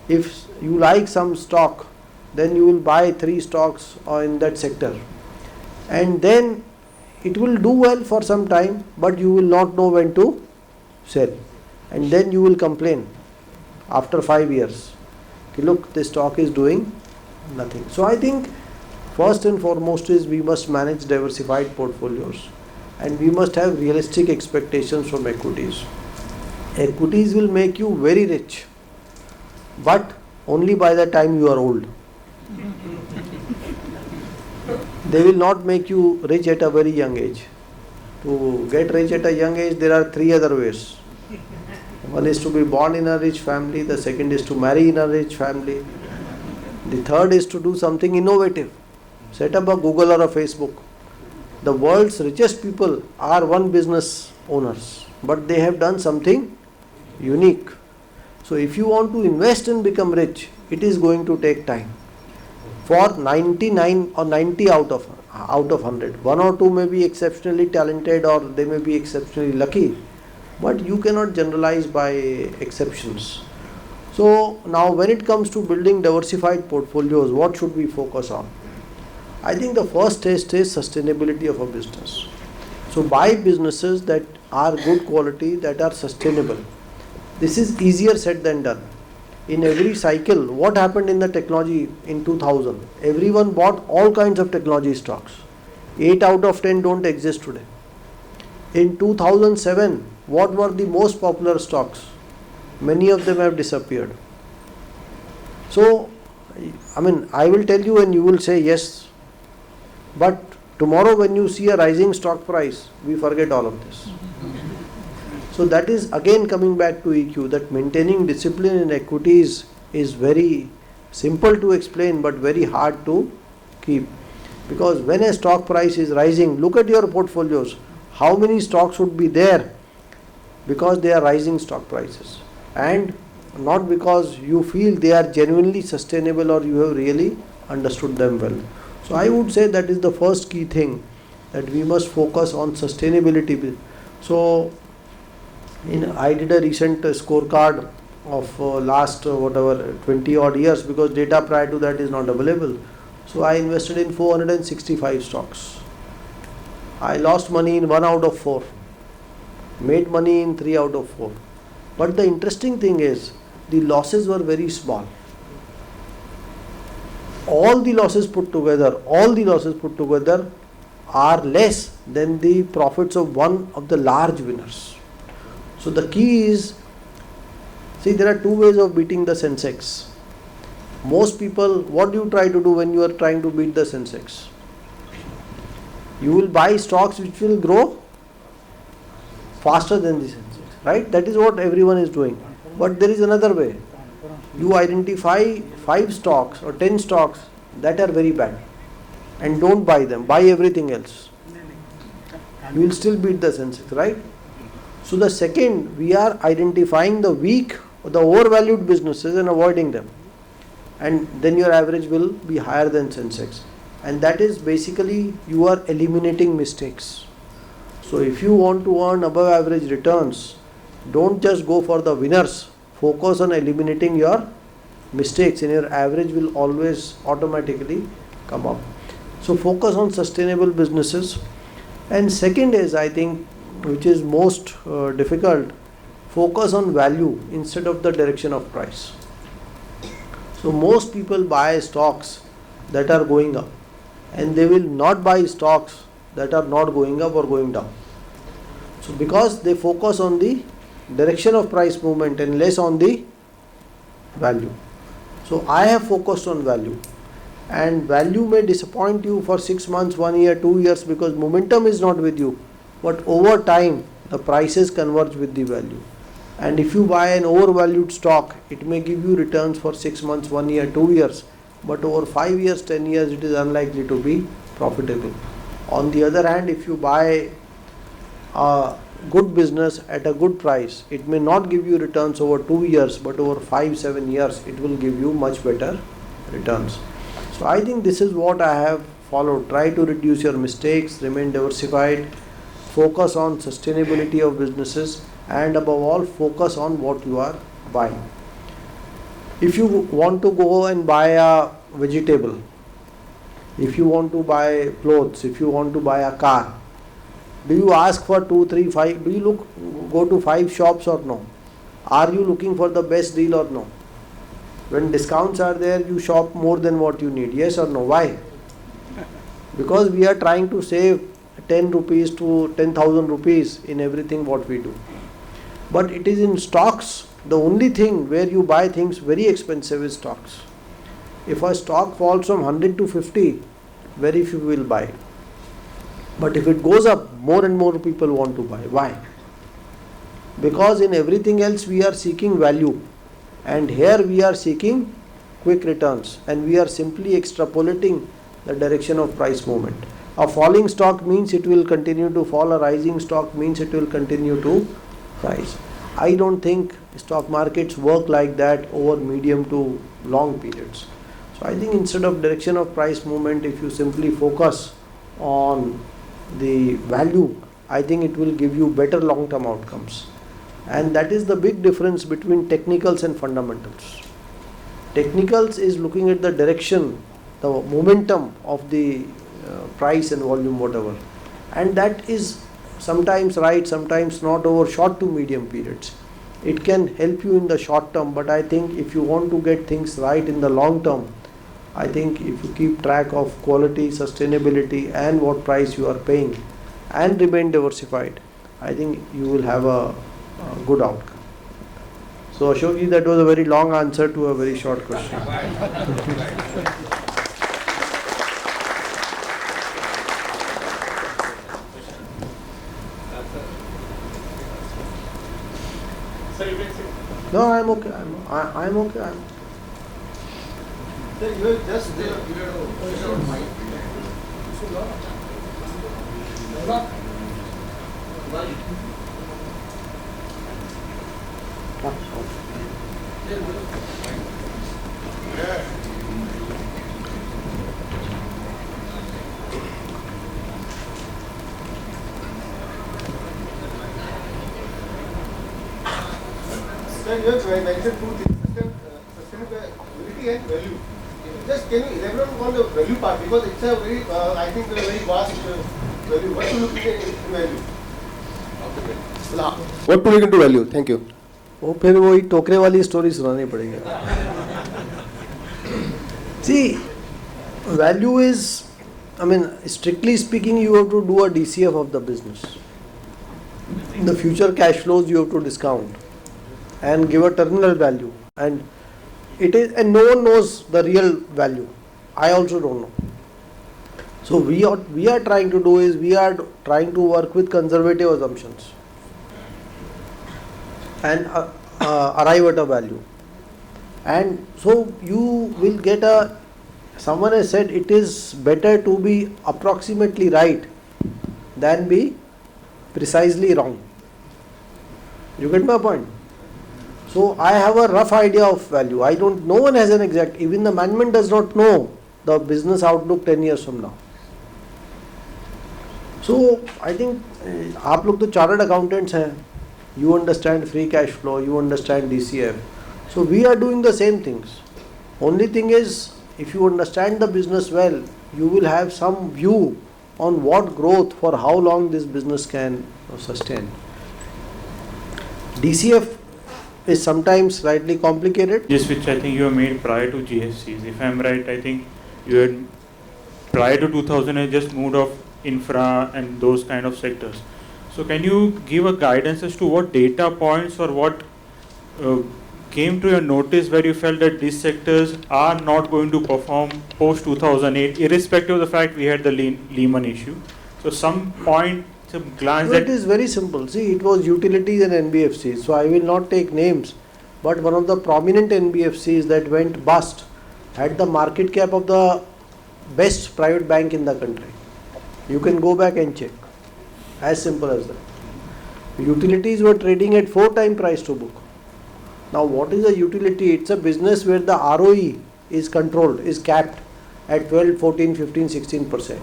If you like some stock, then you will buy 3 stocks in that sector, and then it will do well for some time, but you will not know when to sell, and then you will complain after 5 years. Look, this stock is doing nothing. So I think first and foremost is we must manage diversified portfolios, and we must have realistic expectations from equities. Equities will make you very rich, but only by the time you are old. They will not make you rich at a very young age. To get rich at a young age, there are 3 other ways. One is to be born in a rich family, the second is to marry in a rich family, the third is to do something innovative. Set up a Google or a Facebook. The world's richest people are one business owners, but they have done something unique. So if you want to invest and become rich, it is going to take time. For 99 or 90 out of 100, 1 or 2 may be exceptionally talented or they may be exceptionally lucky, but you cannot generalize by exceptions. So now when it comes to building diversified portfolios, what should we focus on? I think the first test is sustainability of a business. So buy businesses that are good quality, that are sustainable. This is easier said than done. In every cycle, what happened in the technology in 2000? Everyone bought all kinds of technology stocks. 8 out of 10 don't exist today. In 2007, what were the most popular stocks? Many of them have disappeared. So, I will tell you and you will say yes. But tomorrow when you see a rising stock price, we forget all of this. So that is again coming back to EQ, that maintaining discipline in equities is very simple to explain but very hard to keep. Because when a stock price is rising, look at your portfolios. How many stocks would be there because they are rising stock prices, and not because you feel they are genuinely sustainable or you have really understood them well. So I would say that is the first key thing, that we must focus on sustainability. So I did a recent scorecard of last 20 odd years, because data prior to that is not available. So I invested in 465 stocks. I lost money in 1 out of 4. Made money in 3 out of 4. But the interesting thing is, the losses were very small. All the losses put together are less than the profits of one of the large winners. So the key is, see, there are two ways of beating the Sensex. Most people, what do you try to do when you are trying to beat the Sensex? You will buy stocks which will grow faster than the Sensex, right? That is what everyone is doing. But there is another way. You identify 5 stocks or 10 stocks that are very bad and don't buy them. Buy everything else. You will still beat the Sensex, right? So the second, we are identifying the weak or the overvalued businesses and avoiding them. And then your average will be higher than Sensex. And that is basically you are eliminating mistakes. So if you want to earn above average returns, don't just go for the winners. Focus on eliminating your mistakes and your average will always automatically come up. So focus on sustainable businesses. And second is, I think, which is most difficult, focus on value instead of the direction of price. So most people buy stocks that are going up and they will not buy stocks that are not going up or going down. So because they focus on the direction of price movement and less on the value. So I have focused on value, and value may disappoint you for 6 months, 1 year, 2 years because momentum is not with you, but over time the prices converge with the value. And if you buy an overvalued stock, it may give you returns for 6 months, 1 year, 2 years, but over 5 years, 10 years it is unlikely to be profitable. On the other hand, if you buy a good business at a good price, it may not give you returns over 2 years, but over 5-7 years it will give you much better returns. So I think this is what I have followed. Try to reduce your mistakes, remain diversified, focus on sustainability of businesses, and above all focus on what you are buying. If you want to go and buy a vegetable, if you want to buy clothes, if you want to buy a car, do you ask for 2, 3, 5? Do you go to 5 shops or no? Are you looking for the best deal or no? When discounts are there, you shop more than what you need. Yes or no? Why? Because we are trying to save 10 rupees to 10,000 rupees in everything what we do. But it is in stocks, the only thing where you buy things very expensive is stocks. If a stock falls from 100 to 50, very few will buy. But if it goes up, more and more people want to buy. Why? Because in everything else we are seeking value, and here we are seeking quick returns, and we are simply extrapolating the direction of price movement. A falling stock means it will continue to fall, a rising stock means it will continue to rise. I don't think stock markets work like that over medium to long periods. So I think instead of direction of price movement, if you simply focus on the value, I think it will give you better long-term outcomes. And that is the big difference between technicals and fundamentals. Technicals is looking at the direction, the momentum of the price and volume, whatever. And that is sometimes right, sometimes not over short to medium periods. It can help you in the short term, but I think if you want to get things right in the long term, I think if you keep track of quality, sustainability and what price you are paying and remain diversified, I think you will have a good outcome. So Ashokji, that was a very long answer to a very short question. Sir, you can say. No, I'm okay. I'm okay. Sir, you have just Sir, you have mentioned two things, sustainability and value. Just can you elaborate on the value part, because it's a very, I think, a very vast value. What to look into value? What to look into value? Thank you. वो फिर वही टोकरे वाली story सुनानी पड़ेगी. See, value is, I mean, strictly speaking, you have to do a DCF of the business. The future cash flows you have to discount and give a terminal value, and it is, and no one knows the real value. I also don't know. So we are trying to do is, we are trying to work with conservative assumptions and arrive at a value. And so you will get a, someone has said it is better to be approximately right than be precisely wrong. You get my point? So I have a rough idea of value. No one has an exact, even the management does not know the business outlook 10 years from now. So I think आप लोग तो chartered accountants हैं. You understand free cash flow, you understand DCF. So we are doing the same things. Only thing is, if you understand the business well, you will have some view on what growth, for how long this business can sustain. DCF is sometimes slightly complicated. Yes, which I think you have made prior to GFCs. If I'm right, I think you had prior to 2000 had just moved off infra and those kind of sectors. So can you give a guidance as to what data points or what came to your notice where you felt that these sectors are not going to perform post 2008, irrespective of the fact we had the Lehman issue? So some point, some glance It is very simple. See, it was utilities and NBFCs. So I will not take names, but one of the prominent NBFCs that went bust had the market cap of the best private bank in the country. You can go back and check. As simple as that. Utilities were trading at 4 times price to book. Now what is a utility? It's a business where the ROE is controlled, is capped at 12, 14, 15, 16%.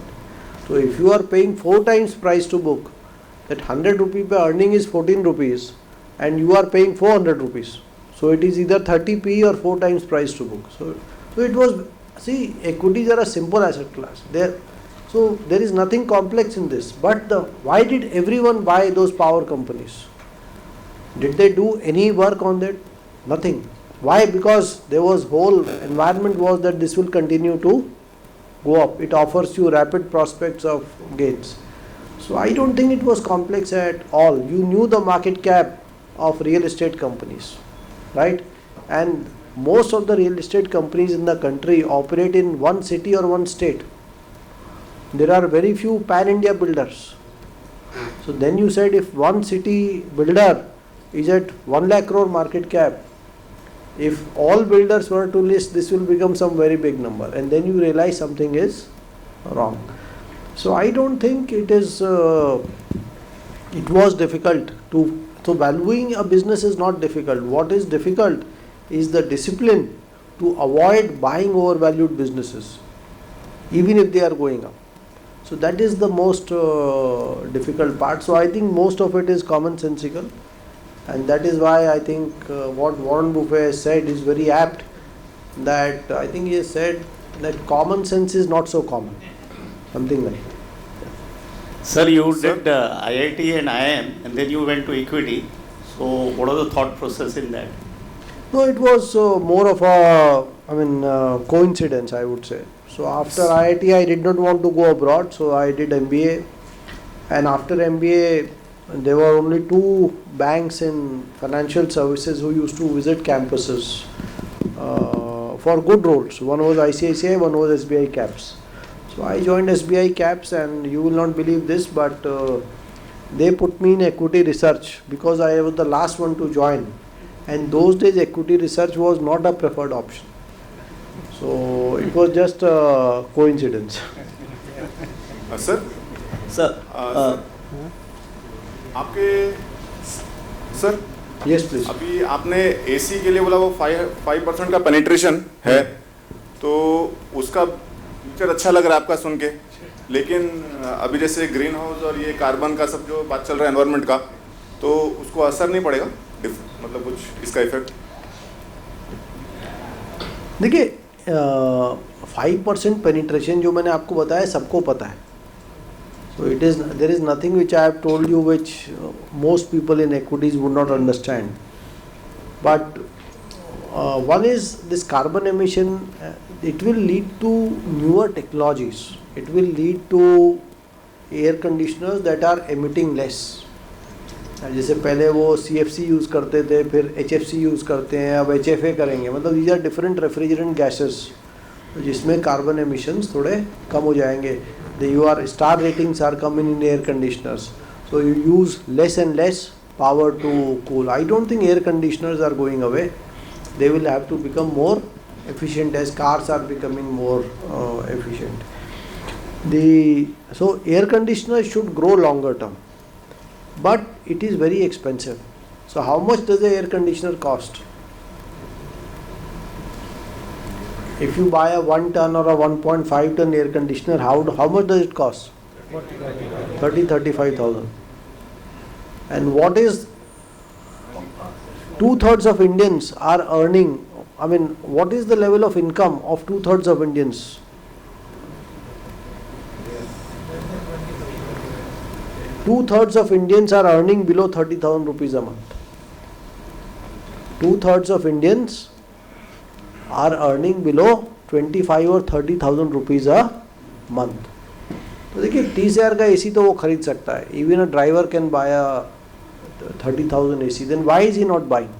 So if you are paying 4 times price to book, that 100 rupee per earning is 14 rupees and you are paying 400 rupees. So it is either 30p or 4 times price to book. So it was, see, equities are a simple asset class. So there is nothing complex in this. But why did everyone buy those power companies? Did they do any work on that? Nothing. Why? Because there was whole environment was that this will continue to go up. It offers you rapid prospects of gains. So I don't think it was complex at all. You knew the market cap of real estate companies, right? And most of the real estate companies in the country operate in one city or one state. There are very few pan-India builders. So then you said if one city builder is at 1 lakh crore market cap, if all builders were to list, this will become some very big number. And then you realize something is wrong. So I don't think it is, it was difficult to, so valuing a business is not difficult. What is difficult is the discipline to avoid buying overvalued businesses, even if they are going up. So that is the most difficult part. So I think most of it is commonsensical, and that is why I think what Warren Buffett has said is very apt, that I think he has said that common sense is not so common, something like that. Sir, you did IIT and IIM and then you went to equity. So what was the thought process in that? No, it was more of a, coincidence, I would say. So after IIT, I did not want to go abroad, so I did MBA. And after MBA, there were only 2 banks in financial services who used to visit campuses for good roles. One was ICICI, one was SBI Caps. So I joined SBI Caps, and you will not believe this, but they put me in equity research because I was the last one to join. And those days equity research was not a preferred option. So it was just a coincidence. Sir? Sir, आपके sir Yes, please. अभी आपने AC के लिए बोला वो 5% का penetration है, तो उसका पिक्चर अच्छा लग रहा है आपका सुन के, लेकिन अभी जैसे ग्रीन हाउस और ये कार्बन का सब जो बात चल रहा है एनवायरनमेंट का, तो उसको असर नहीं पड़ेगा, मतलब कुछ इसका इफेक्ट? देखिए, 5% penetration जो मैंने आपको बताया सबको पता है. So there is nothing which I have told you which most people in equities would not understand. But one is this carbon emission, it will lead to newer technologies. It will lead to air conditioners that are emitting less. जैसे पहले वो CFC use करते थे, फिर HFC use करते हैं, अब HFA करेंगे. मतलब these are different refrigerant gases जिसमें कार्बन एमिशंस थोड़े कम हो जाएंगे. Your star ratings are coming in air conditioners, so you use less and less power to cool. I don't think air conditioners are going away. They will have to become more efficient as cars are becoming more efficient. So air conditioners should grow longer term, but it is very expensive. So how much does the air conditioner cost? If you buy a 1 ton or a 1.5 ton air conditioner, how much does it cost? 35,000. And what is 2/3 of Indians are earning? I mean, what is the level of income of 2/3 of Indians? Two-thirds of Indians are earning below 30,000 rupees a month. 2/3 of Indians are earning below 25 or 30,000 rupees a month. तो देखिए 30,000 का AC तो वो खरीद सकता है. Even a driver can buy a 30,000 AC. Then why is he not buying?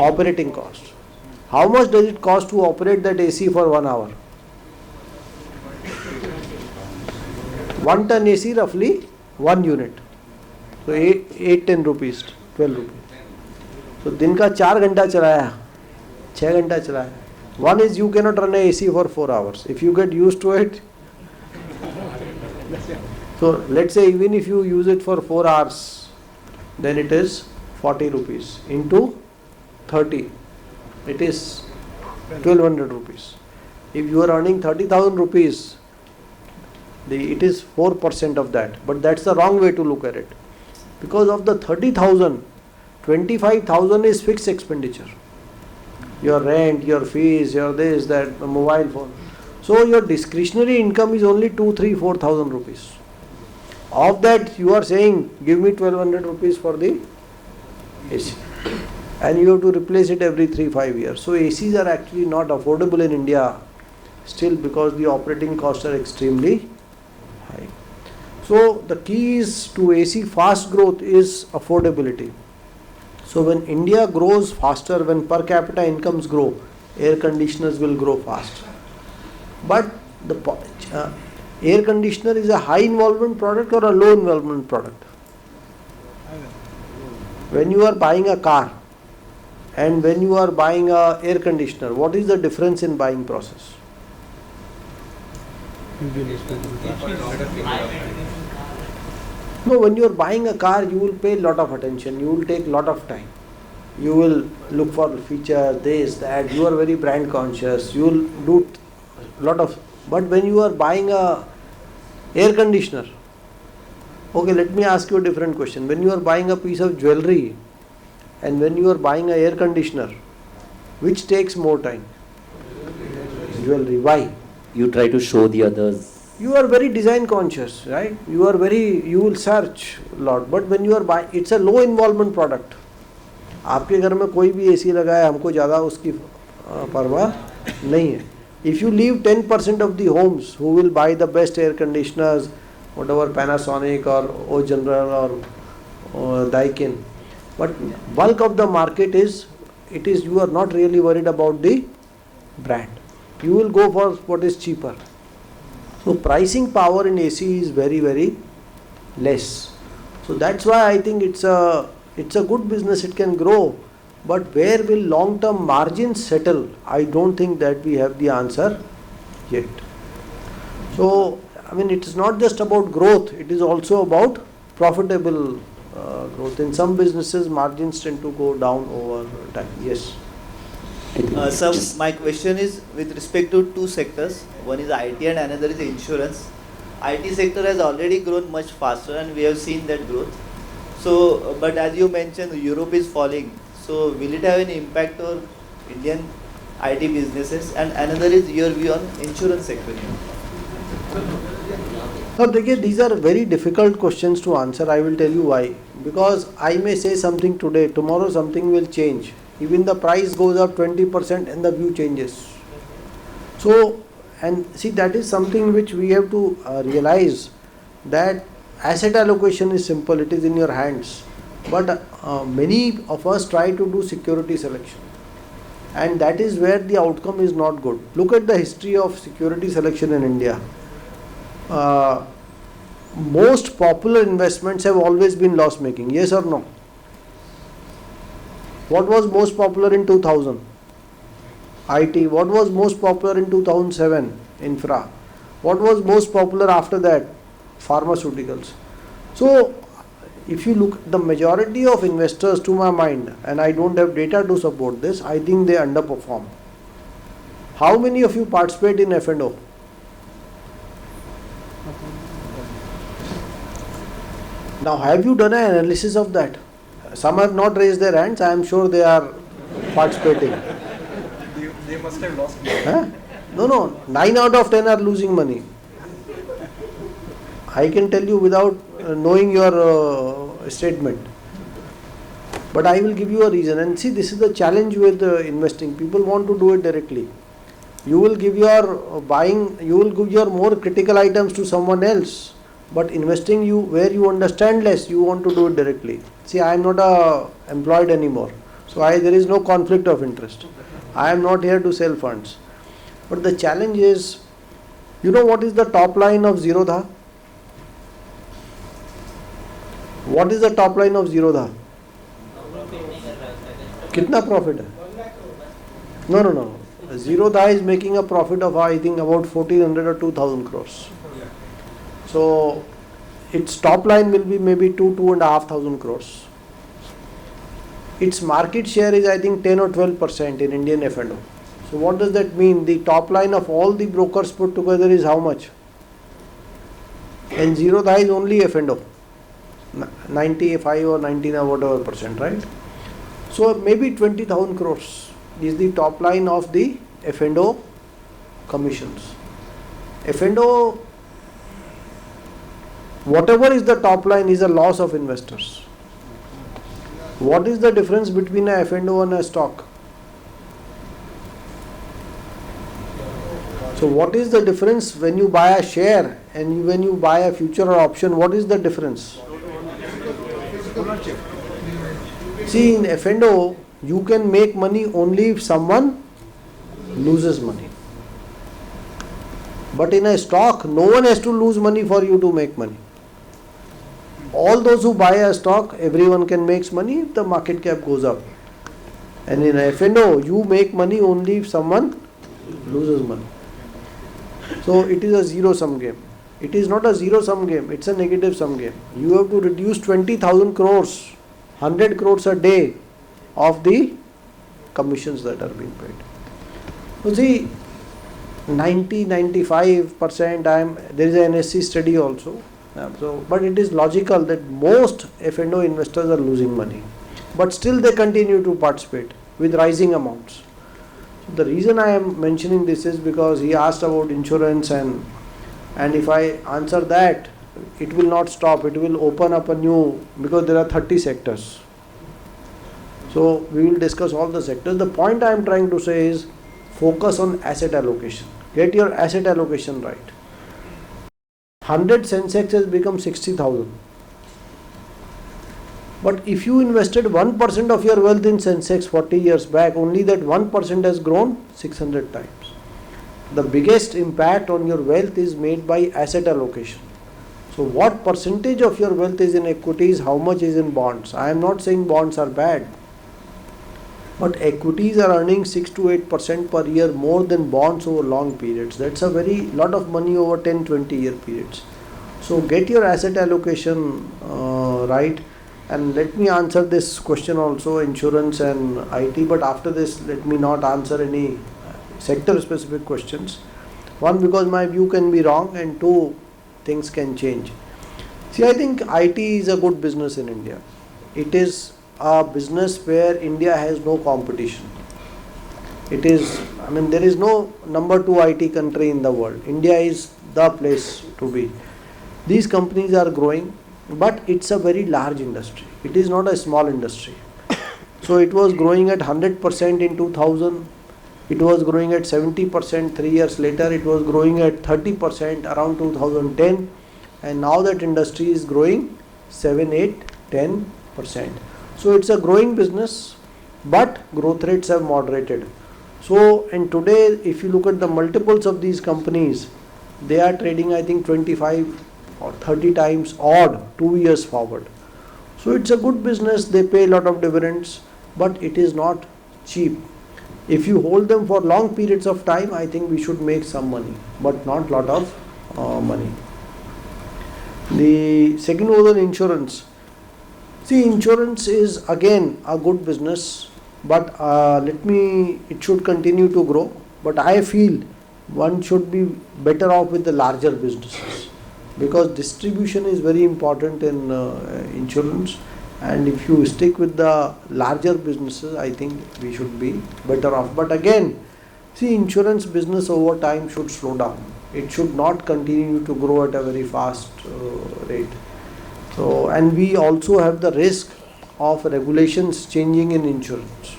Operating cost. How much does it cost to operate that AC for 1 hour? 1 ton AC roughly 1 unit. So 8-10 rupees, 12 rupees. So दिन का 4 घंटा चलाया, 6 घंटा चलाया. One is you cannot run a AC for 4 hours. If you get used to it, so let's say even if you use it for 4 hours, then it is 40 rupees into 30. It is 1200 rupees. If you are earning 30,000 rupees, it is 4% of that. But that's the wrong way to look at it. Because of the 30,000, 25,000 is fixed expenditure. Your rent, your fees, your this, that, the mobile phone. So your discretionary income is only 2, 3, 4,000 rupees. Of that you are saying, give me 1200 rupees for the AC. And you have to replace it every 3-5 years. So ACs are actually not affordable in India still because the operating costs are extremely high. So the key is to AC fast growth is affordability. So when India grows faster, when per capita incomes grow, air conditioners will grow fast. But the air conditioner is a high involvement product or a low involvement product? When you are buying a car and when you are buying a air conditioner, what is the difference in buying process? No, when you are buying a car, you will pay a lot of attention, you will take a lot of time. You will look for features, this, that, you are very brand conscious, you will do a lot of. But when you are buying a air conditioner, okay, let me ask you a different question. When you are buying a piece of jewelry and when you are buying a air conditioner, which takes more time? Jewelry. Why? You try to show the others. You are very design conscious, right? You will search a lot. But when you are buying, it's a low involvement product. आपके घर में कोई भी AC लगा है, हमको ज़्यादा उसकी परवाह नहीं है. If you leave 10% of the homes who will buy the best air conditioners, whatever Panasonic or O General or Daikin, but bulk of the market is you are not really worried about the brand. You will go for what is cheaper. So pricing power in AC is very, very less. So that's why I think it's a good business, it can grow. But where will long-term margins settle? I don't think that we have the answer yet. So, I mean, it is not just about growth, it is also about profitable growth. In some businesses, margins tend to go down over time. Yes. Sir, my question is with respect to two sectors. One is IT and another is insurance. IT sector has already grown much faster and we have seen that growth. So, but as you mentioned, Europe is falling. So, will it have any impact on Indian IT businesses, and another is your view on insurance sector. So these are very difficult questions to answer. I will tell you why. Because I may say something today, tomorrow something will change. Even the price goes up 20% and the view changes. So, and see, that is something which we have to realize, that asset allocation is simple, it is in your hands. But many of us try to do security selection. And that is where the outcome is not good. Look at the history of security selection in India. Most popular investments have always been loss making, yes or no? What was most popular in 2000? IT. What was most popular in 2007? Infra. What was most popular after that? Pharmaceuticals. So if you look, the majority of investors, to my mind, and I don't have data to support this, I think they underperform. How many of you participate in F&O? Now, have you done an analysis of that? Some have not raised their hands. I am sure they are participating. They must have lost. Huh? No. 9 out of 10 are losing money. I can tell you without knowing your statement. But I will give you a reason. And see, this is the challenge with investing. People want to do it directly. You will give your you will give your more critical items to someone else. But investing, where you understand less, you want to do it directly. See, I am not employed anymore. So there is no conflict of interest. I am not here to sell funds. But the challenge is, you know what is the top line of Zerodha? What is the top line of Zerodha? Kitna profit hai? No. Zerodha is making a profit of, I think, about 1400 or 2000 crores. So its top line will be maybe 2,500 crores. Its market share is, I think, 10 or 12% in Indian F&O. So what does that mean? The top line of all the brokers put together is how much? And Zerodha is only F&O, 95 or 19 or whatever percent, right? So maybe 20,000 crores is the top line of the F&O commissions. F&O, whatever is the top line, is a loss of investors. What is the difference between a F&O and a stock? So what is the difference when you buy a share and when you buy a future or option? What is the difference? See, in F&O, you can make money only if someone loses money. But in a stock, no one has to lose money for you to make money. All those who buy a stock, everyone can make money if the market cap goes up. And in F&O, you make money only if someone loses money. So it is a zero-sum game. It is not a zero-sum game, it's a negative-sum game. You have to reduce 20,000 crores, 100 crores a day of the commissions that are being paid. So see, 90-95%, there is an NSC study also. But it is logical that most F&O investors are losing money. But still they continue to participate with rising amounts. So the reason I am mentioning this is because he asked about insurance, and if I answer that, it will not stop. It will open up a new, because there are 30 sectors. So we will discuss all the sectors. The point I am trying to say is focus on asset allocation. Get your asset allocation right. 100 Sensex has become 60,000. But if you invested 1% of your wealth in Sensex 40 years back, only that 1% has grown 600 times. The biggest impact on your wealth is made by asset allocation. So what percentage of your wealth is in equities, how much is in bonds? I am not saying bonds are bad. But equities are earning 6 to 8% per year more than bonds over long periods. That's a very lot of money over 10-20 year periods. So get your asset allocation right. And let me answer this question also, insurance and IT. But after this, let me not answer any sector specific questions. One, because my view can be wrong, and two, things can change. See, I think IT is a good business in India. It is a business where India has no competition. It is, I mean, there is no number 2 IT country in the world. India is the place to be. These companies are growing, but it's a very large industry. It is not a small industry. So it was growing at 100% in 2000. It was growing at 70% 3 years later. It was growing at 30% around 2010. And now that industry is growing 7, 8, 10%. So it's a growing business, but growth rates have moderated. So, and today, if you look at the multiples of these companies, they are trading, I think, 25 or 30 times odd 2 years forward. So it's a good business. They pay a lot of dividends, but it is not cheap. If you hold them for long periods of time, I think we should make some money, but not lot of money. The second was on insurance. See, insurance is again a good business, but it should continue to grow. But I feel one should be better off with the larger businesses, because distribution is very important in insurance. And if you stick with the larger businesses, I think we should be better off. But again, see, insurance business over time should slow down. It should not continue to grow at a very fast rate. So, and we also have the risk of regulations changing in insurance.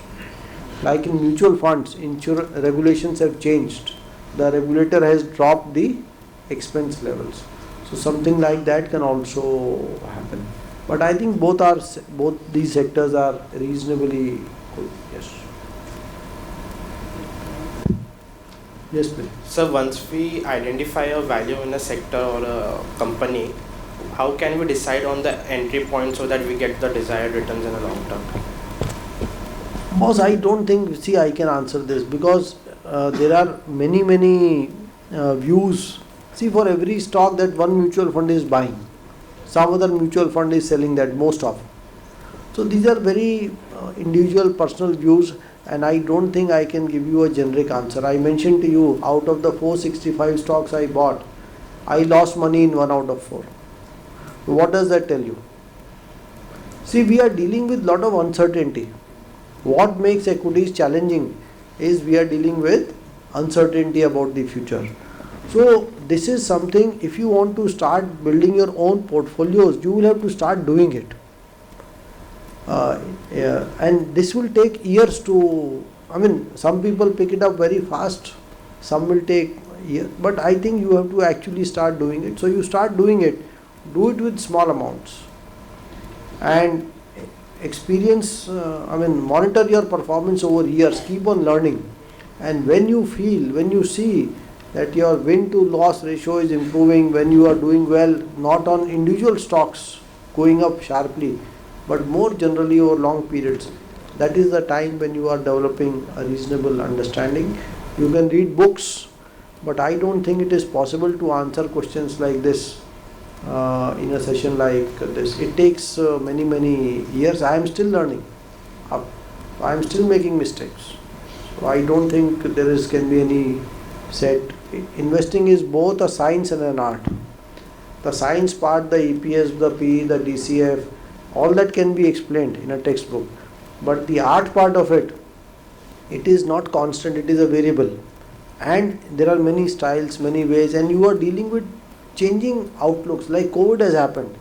Like in mutual funds, regulations have changed. The regulator has dropped the expense levels. So something like that can also happen. But I think both these sectors are reasonably good. Yes. Yes, please. So once we identify a value in a sector or a company, how can we decide on the entry point so that we get the desired returns in the long term? Boss, I don't think, see, I can answer this, because there are many views. See, for every stock that one mutual fund is buying, some other mutual fund is selling that most of. So these are very individual personal views, and I don't think I can give you a generic answer. I mentioned to you, out of the 465 stocks I bought, I lost money in 1 out of 4. What does that tell you? See, we are dealing with lot of uncertainty. What makes equities challenging is we are dealing with uncertainty about the future. So this is something, if you want to start building your own portfolios, you will have to start doing it. And this will take years to, I mean, some people pick it up very fast, some will take years, but I think you have to actually start doing it. So you start doing it, do it with small amounts, and experience, monitor your performance over years, keep on learning. And when you see that your win to loss ratio is improving, when you are doing well, not on individual stocks going up sharply, but more generally over long periods, that is the time when you are developing a reasonable understanding. You can read books, but I don't think it is possible to answer questions like this in a session like this. It takes many years. I am still learning. I am still making mistakes. So I don't think can be any set. Investing is both a science and an art. The science part, the EPS, the PE, the DCF, all that can be explained in a textbook. But the art part of it, it is not constant, it is a variable. And there are many styles, many ways, and you are dealing with changing outlooks. Like COVID has happened.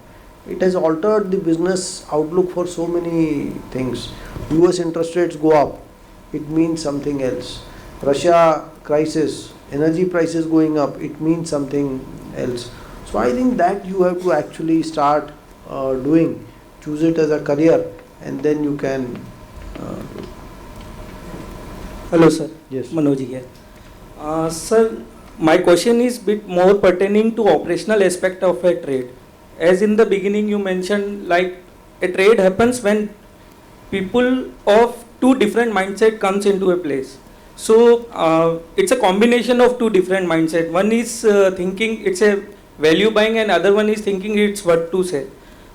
It has altered the business outlook for so many things. US interest rates go up, it means something else. Russia crisis, energy prices going up, it means something else. So I think that you have to actually start doing, choose it as a career, and then you can. Hello sir. Yes. Manoj here. Sir, my question is bit more pertaining to operational aspect of a trade. As in the beginning you mentioned, like a trade happens when people of two different mindset comes into a place. So it's a combination of two different mindset. One is thinking it's a value buying, and other one is thinking it's what to say.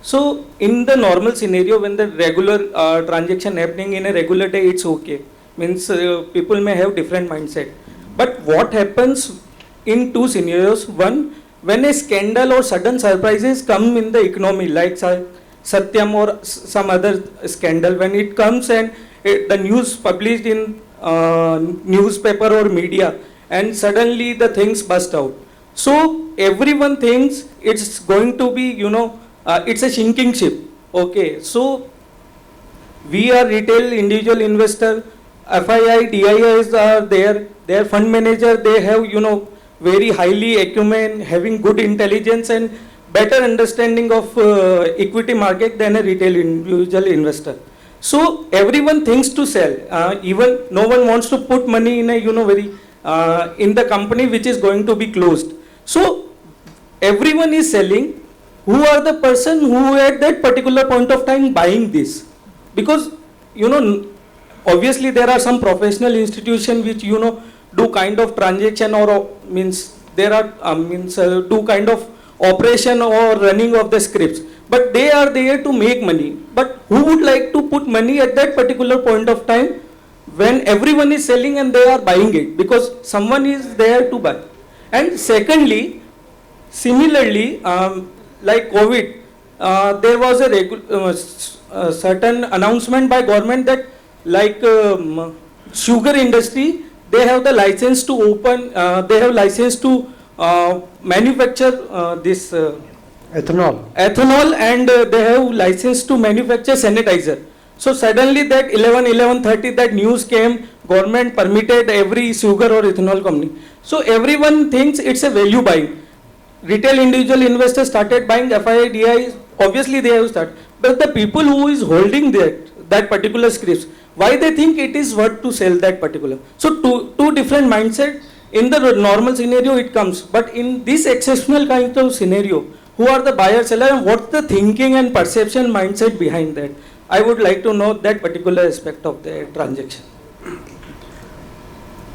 So in the normal scenario, when the regular transaction happening in a regular day, it's okay. Means people may have different mindset. But what happens in two scenarios? One, when a scandal or sudden surprises come in the economy, like Satyam or some other scandal, when it comes and the news published in newspaper or media, and suddenly the things burst out. So everyone thinks it's going to be, it's a sinking ship. Okay, so we are retail individual investor, FII, DIIs are there, their fund manager, they have, very highly acumen, having good intelligence and better understanding of equity market than a retail individual investor. So everyone thinks to sell, even no one wants to put money in a, in the company which is going to be closed. So everyone is selling. Who are the person who at that particular point of time buying this? Because, obviously there are some professional institutions which, do kind of transaction or means there are, do kind of operation or running of the scripts. But they are there to make money. But who would like to put money at that particular point of time when everyone is selling and they are buying it? Because someone is there to buy. And secondly, similarly, like COVID, there was a certain announcement by government that like sugar industry, they have the license to open, they have license to manufacture this Ethanol. And they have license to manufacture sanitizer. So suddenly that 11:30 that news came, government permitted every sugar or ethanol company. So everyone thinks it's a value buying. Retail individual investors started buying FII, DI, obviously they have started. But the people who is holding that particular scripts, why they think it is worth to sell that particular? So two different mindset. In the normal scenario it comes, but in this exceptional kind of scenario, who are the buyer seller and what's the thinking and perception mindset behind that? I would like to know that particular aspect of the transaction.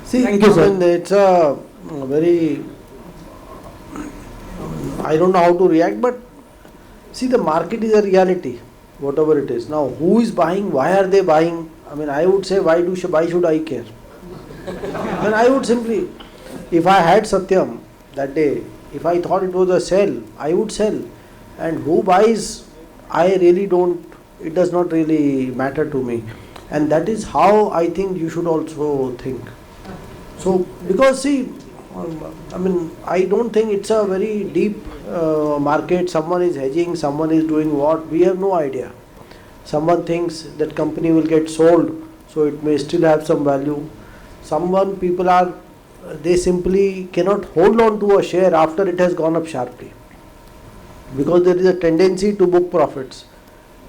See, thank you, sir. It's a very, I don't know how to react, but see, the market is a reality, whatever it is. Now, who is buying? Why are they buying? I would say, why should I care? I would simply, if I had Satyam that day, if I thought it was a sell, I would sell. And who buys, I really don't, it does not really matter to me. And that is how I think you should also think. So, because see, I don't think it's a very deep market. Someone is hedging, someone is doing what, we have no idea. Someone thinks that company will get sold, so it may still have some value. People are, they simply cannot hold on to a share after it has gone up sharply. Because there is a tendency to book profits.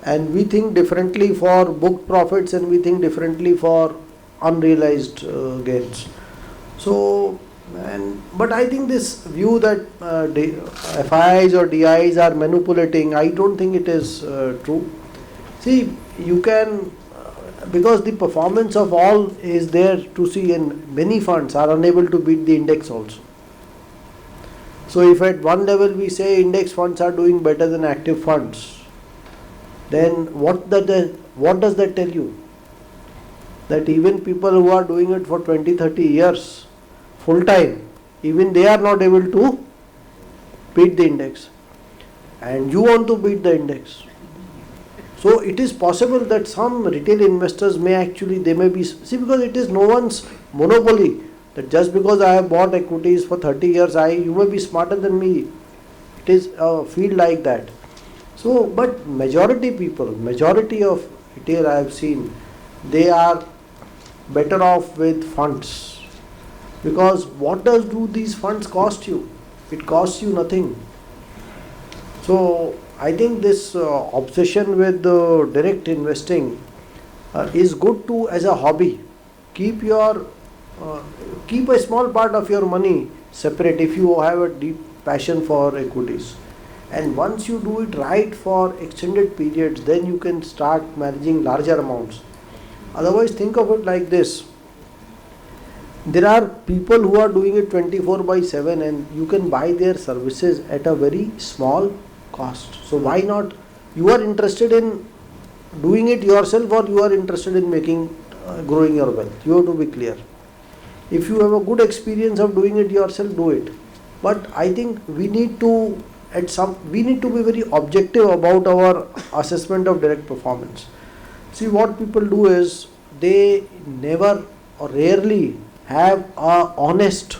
And we think differently for booked profits and we think differently for unrealized gains. So, but I think this view that FIIs or DIs are manipulating, I don't think it is true. See, you can, because the performance of all is there to see, and many funds are unable to beat the index also. So if at one level we say index funds are doing better than active funds, then what does that tell you? That even people who are doing it for 20-30 years full time, even they are not able to beat the index, and you want to beat the index. So it is possible that some retail investors may actually, they may be, see, because it is no one's monopoly that just because I have bought equities for 30 years, you may be smarter than me. It is a field like that. So, but majority of retail I have seen, they are better off with funds. Because what do these funds cost you? It costs you nothing. So, I think this obsession with direct investing is good to as a hobby. Keep a small part of your money separate if you have a deep passion for equities. And once you do it right for extended periods, then you can start managing larger amounts. Otherwise, think of it like this. There are people who are doing it 24/7 and you can buy their services at a very small cost. So why not? You are interested in doing it yourself or you are interested in growing your wealth. You have to be clear. If you have a good experience of doing it yourself, do it. But I think we need to be very objective about our assessment of direct performance. See, what people do is they never or rarely have a honest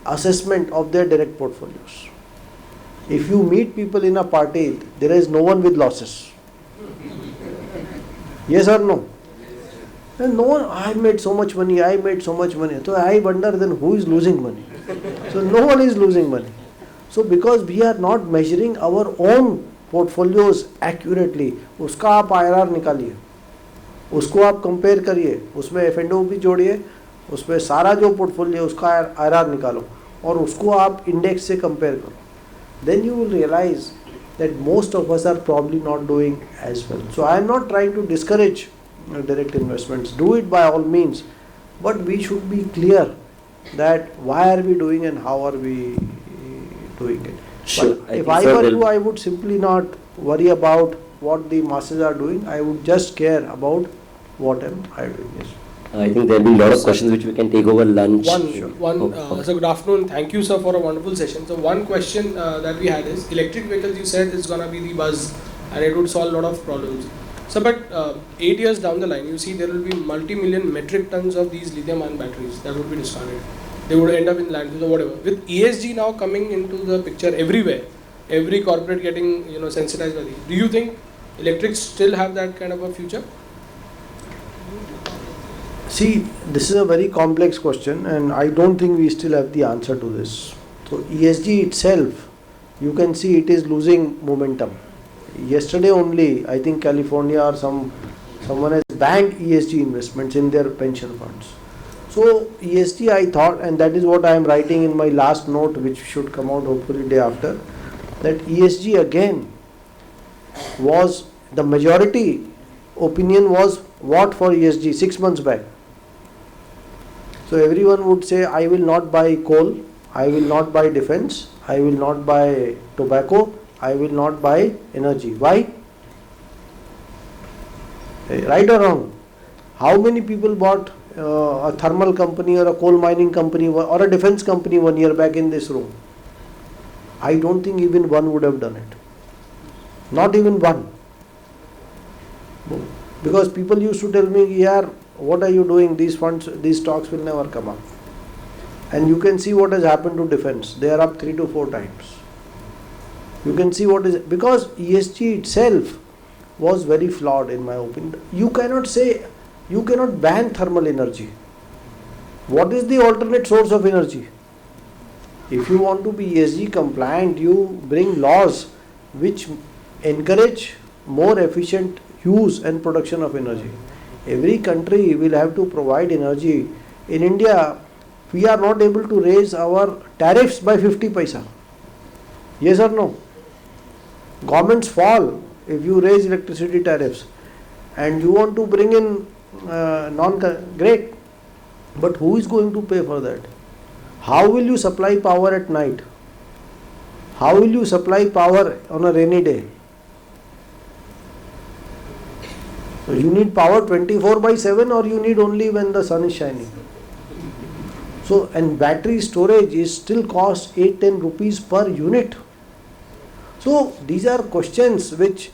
assessment of their direct portfolios. If you meet people in a party, there is no one with losses. Yes or no? And no one, I made so much money, I made so much money. So I wonder then who is losing money? So no one is losing money. So because we are not measuring our own portfolios accurately, उसका आप IRR निकालिए, उसको आप compare करिए, उसमें Findo भी जोड़िए, उसमें सारा जो पोर्टफोलियो उसका IRR निकालो और उसको आप इंडेक्स से कंपेयर करो. Then you will realize that most of us are probably not doing as well. So I am not trying to discourage direct investments. Do it by all means, but we should be clear that why are we doing and how are we doing it. Sure. But if I were you, I would simply not worry about what the masses are doing. I would just care about what am I doing. Yes. I think there will be a lot of questions which we can take over lunch. So good afternoon. Thank you, sir, for a wonderful session. So one question that we had is electric vehicles. You said it's gonna be the buzz, and it would solve a lot of problems. So, but 8 years down the line, you see there will be multi-million metric tons of these lithium-ion batteries that would be discarded. They would end up in landfills or whatever. With ESG now coming into the picture everywhere, every corporate getting sensitized by these. Do you think electrics still have that kind of a future? See, this is a very complex question and I don't think we still have the answer to this. So ESG itself, you can see it is losing momentum. Yesterday only, I think California or someone has banned ESG investments in their pension funds. So ESG, I thought, and that is what I am writing in my last note, which should come out hopefully day after, that ESG again was, the majority opinion was what for ESG 6 months back. So everyone would say, I will not buy coal, I will not buy defense, I will not buy tobacco, I will not buy energy. Why? Right or wrong? How many people bought a thermal company or a coal mining company or a defense company 1 year back in this room? I don't think even one would have done it. Not even one. Because people used to tell me, yeah, what are you doing? These funds, these stocks will never come up. And you can see what has happened to defense. They are up 3 to 4 times. You can see what is, because ESG itself was very flawed in my opinion. You cannot say, you cannot ban thermal energy. What is the alternate source of energy? If you want to be ESG compliant, you bring laws which encourage more efficient use and production of energy. Every country will have to provide energy. In India, we are not able to raise our tariffs by 50 paisa. Yes or no? Governments fall if you raise electricity tariffs. And you want to bring in great. But who is going to pay for that? How will you supply power at night? How will you supply power on a rainy day? So you need power 24/7 or you need only when the sun is shining. So, and battery storage is still cost 8-10 rupees per unit. So these are questions which,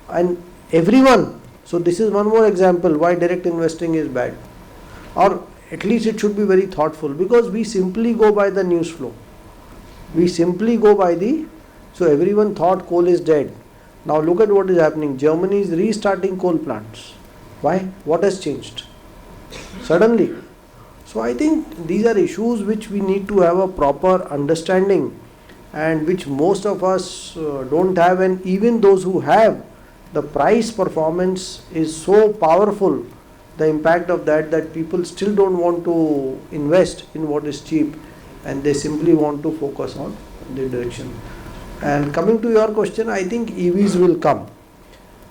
and everyone, so this is one more example why direct investing is bad. Or at least it should be very thoughtful, because we simply go by the news flow. We simply go by so everyone thought coal is dead. Now look at what is happening. Germany is restarting coal plants. Why? What has changed? Suddenly. So I think these are issues which we need to have a proper understanding, and which most of us don't have, and even those who have, the price performance is so powerful, the impact of that people still don't want to invest in what is cheap, and they simply want to focus on the direction. And coming to your question, I think EVs will come,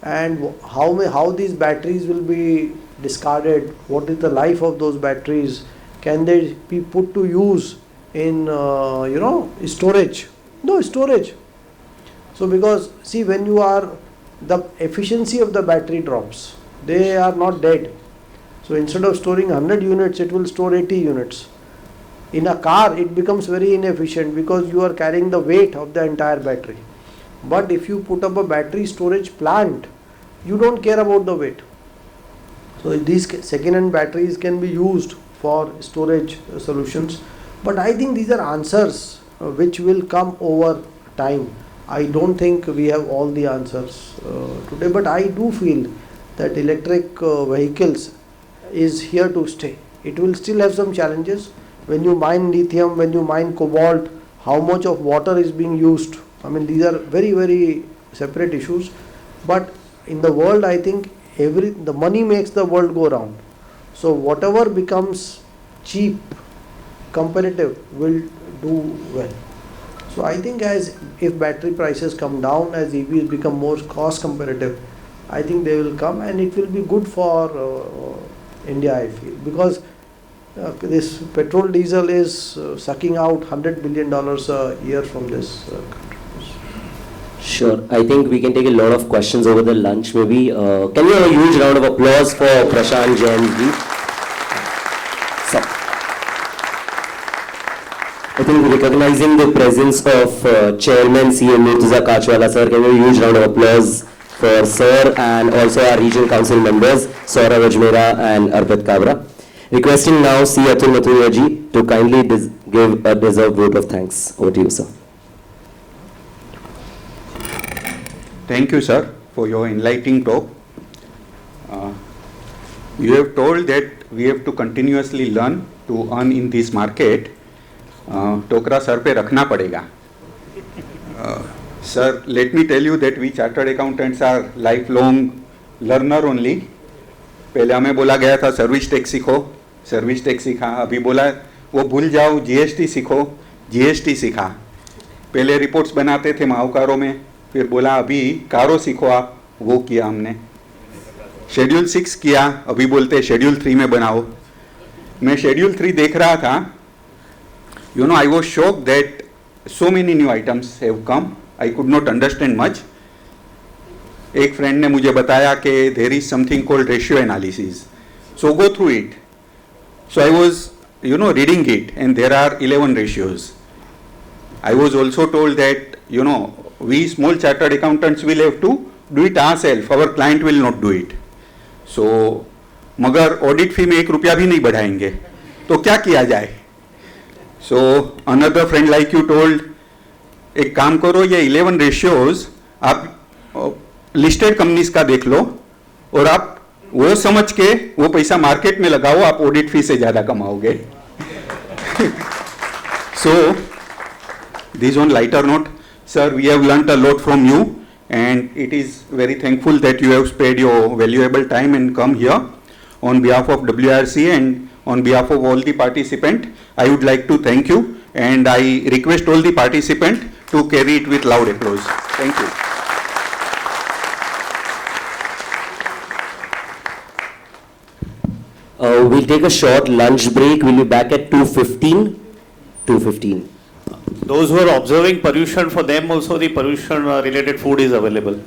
and how these batteries will be discarded, what is the life of those batteries, can they be put to use in storage? No, storage. So because see, when you are, the efficiency of the battery drops, they are not dead. So instead of storing 100 units, it will store 80 units. In a car, it becomes very inefficient because you are carrying the weight of the entire battery. But if you put up a battery storage plant, you don't care about the weight. So these second-hand batteries can be used for storage solutions. But I think these are answers which will come over time. I don't think we have all the answers today, but I do feel that electric vehicles is here to stay. It will still have some challenges. When you mine lithium, when you mine cobalt, how much of water is being used? I mean, these are very, very separate issues. But in the world, I think the money makes the world go round. So whatever becomes cheap, competitive, will do well. So I think if battery prices come down, as EVs become more cost competitive, I think they will come, and it will be good for India, I feel, because this petrol diesel is sucking out $100 billion a year from this country. Sure. I think we can take a lot of questions over the lunch maybe. Can we have a huge round of applause for Prashant Jain ji? Sir. I think recognizing the presence of Chairman C.A. Murtuza Kachwala sir, can we have a huge round of applause for sir and also our regional council members, Saurav Ajmera and Arpit Kabra. Requesting now C. Atul Mathuria ji to kindly give a deserved vote of thanks. Over to you, sir. Thank you, sir, for your enlightening talk. You have told that we have to continuously learn to earn in this market. टोकरा sir पे रखना पड़ेगा. Sir, let me tell you that we chartered accountants are lifelong learner only. पहले हमें बोला गया था service tax सीखो, सर्विस टैक्स सीखा. अभी बोला वो भूल जाओ, जीएसटी सीखो, जीएसटी सीखा. पहले रिपोर्ट्स बनाते थे माहौकारों में, फिर बोला अभी कारो सीखो आप, वो किया हमने. शेड्यूल 6 किया, अभी बोलते शेड्यूल 3 में बनाओ. मैं शेड्यूल 3 देख रहा था. You know, I was shocked that so many new items have come. I could not understand much. एक फ्रेंड ने मुझे बताया कि there is something called ratio analysis. So go through it. So I was, reading it, and there are 11 ratios. I was also told that, we small chartered accountants will have to do it ourselves. Our client will not do it. So, मगर audit फी में 1 रुपया भी नहीं बढ़ाएंगे, तो क्या किया जाए? So another friend like you told, एक काम करो, ये 11 ratios आप लिस्टेड कंपनीज का देख लो और आप वो समझ के वो पैसा मार्केट में लगाओ, आप ऑडिट फी से ज्यादा कमाओगे. So this on lighter note, sir, we have learnt a lot from you, and it is very thankful that you have spared your valuable time and come here. On behalf of WRC and on behalf of all the participants, I would like to thank you, and I request all the participants to carry it with loud applause. Thank you. We'll take a short lunch break. We'll be back at 2:15. 2:15. Those who are observing pollution, for them also the pollution related food is available.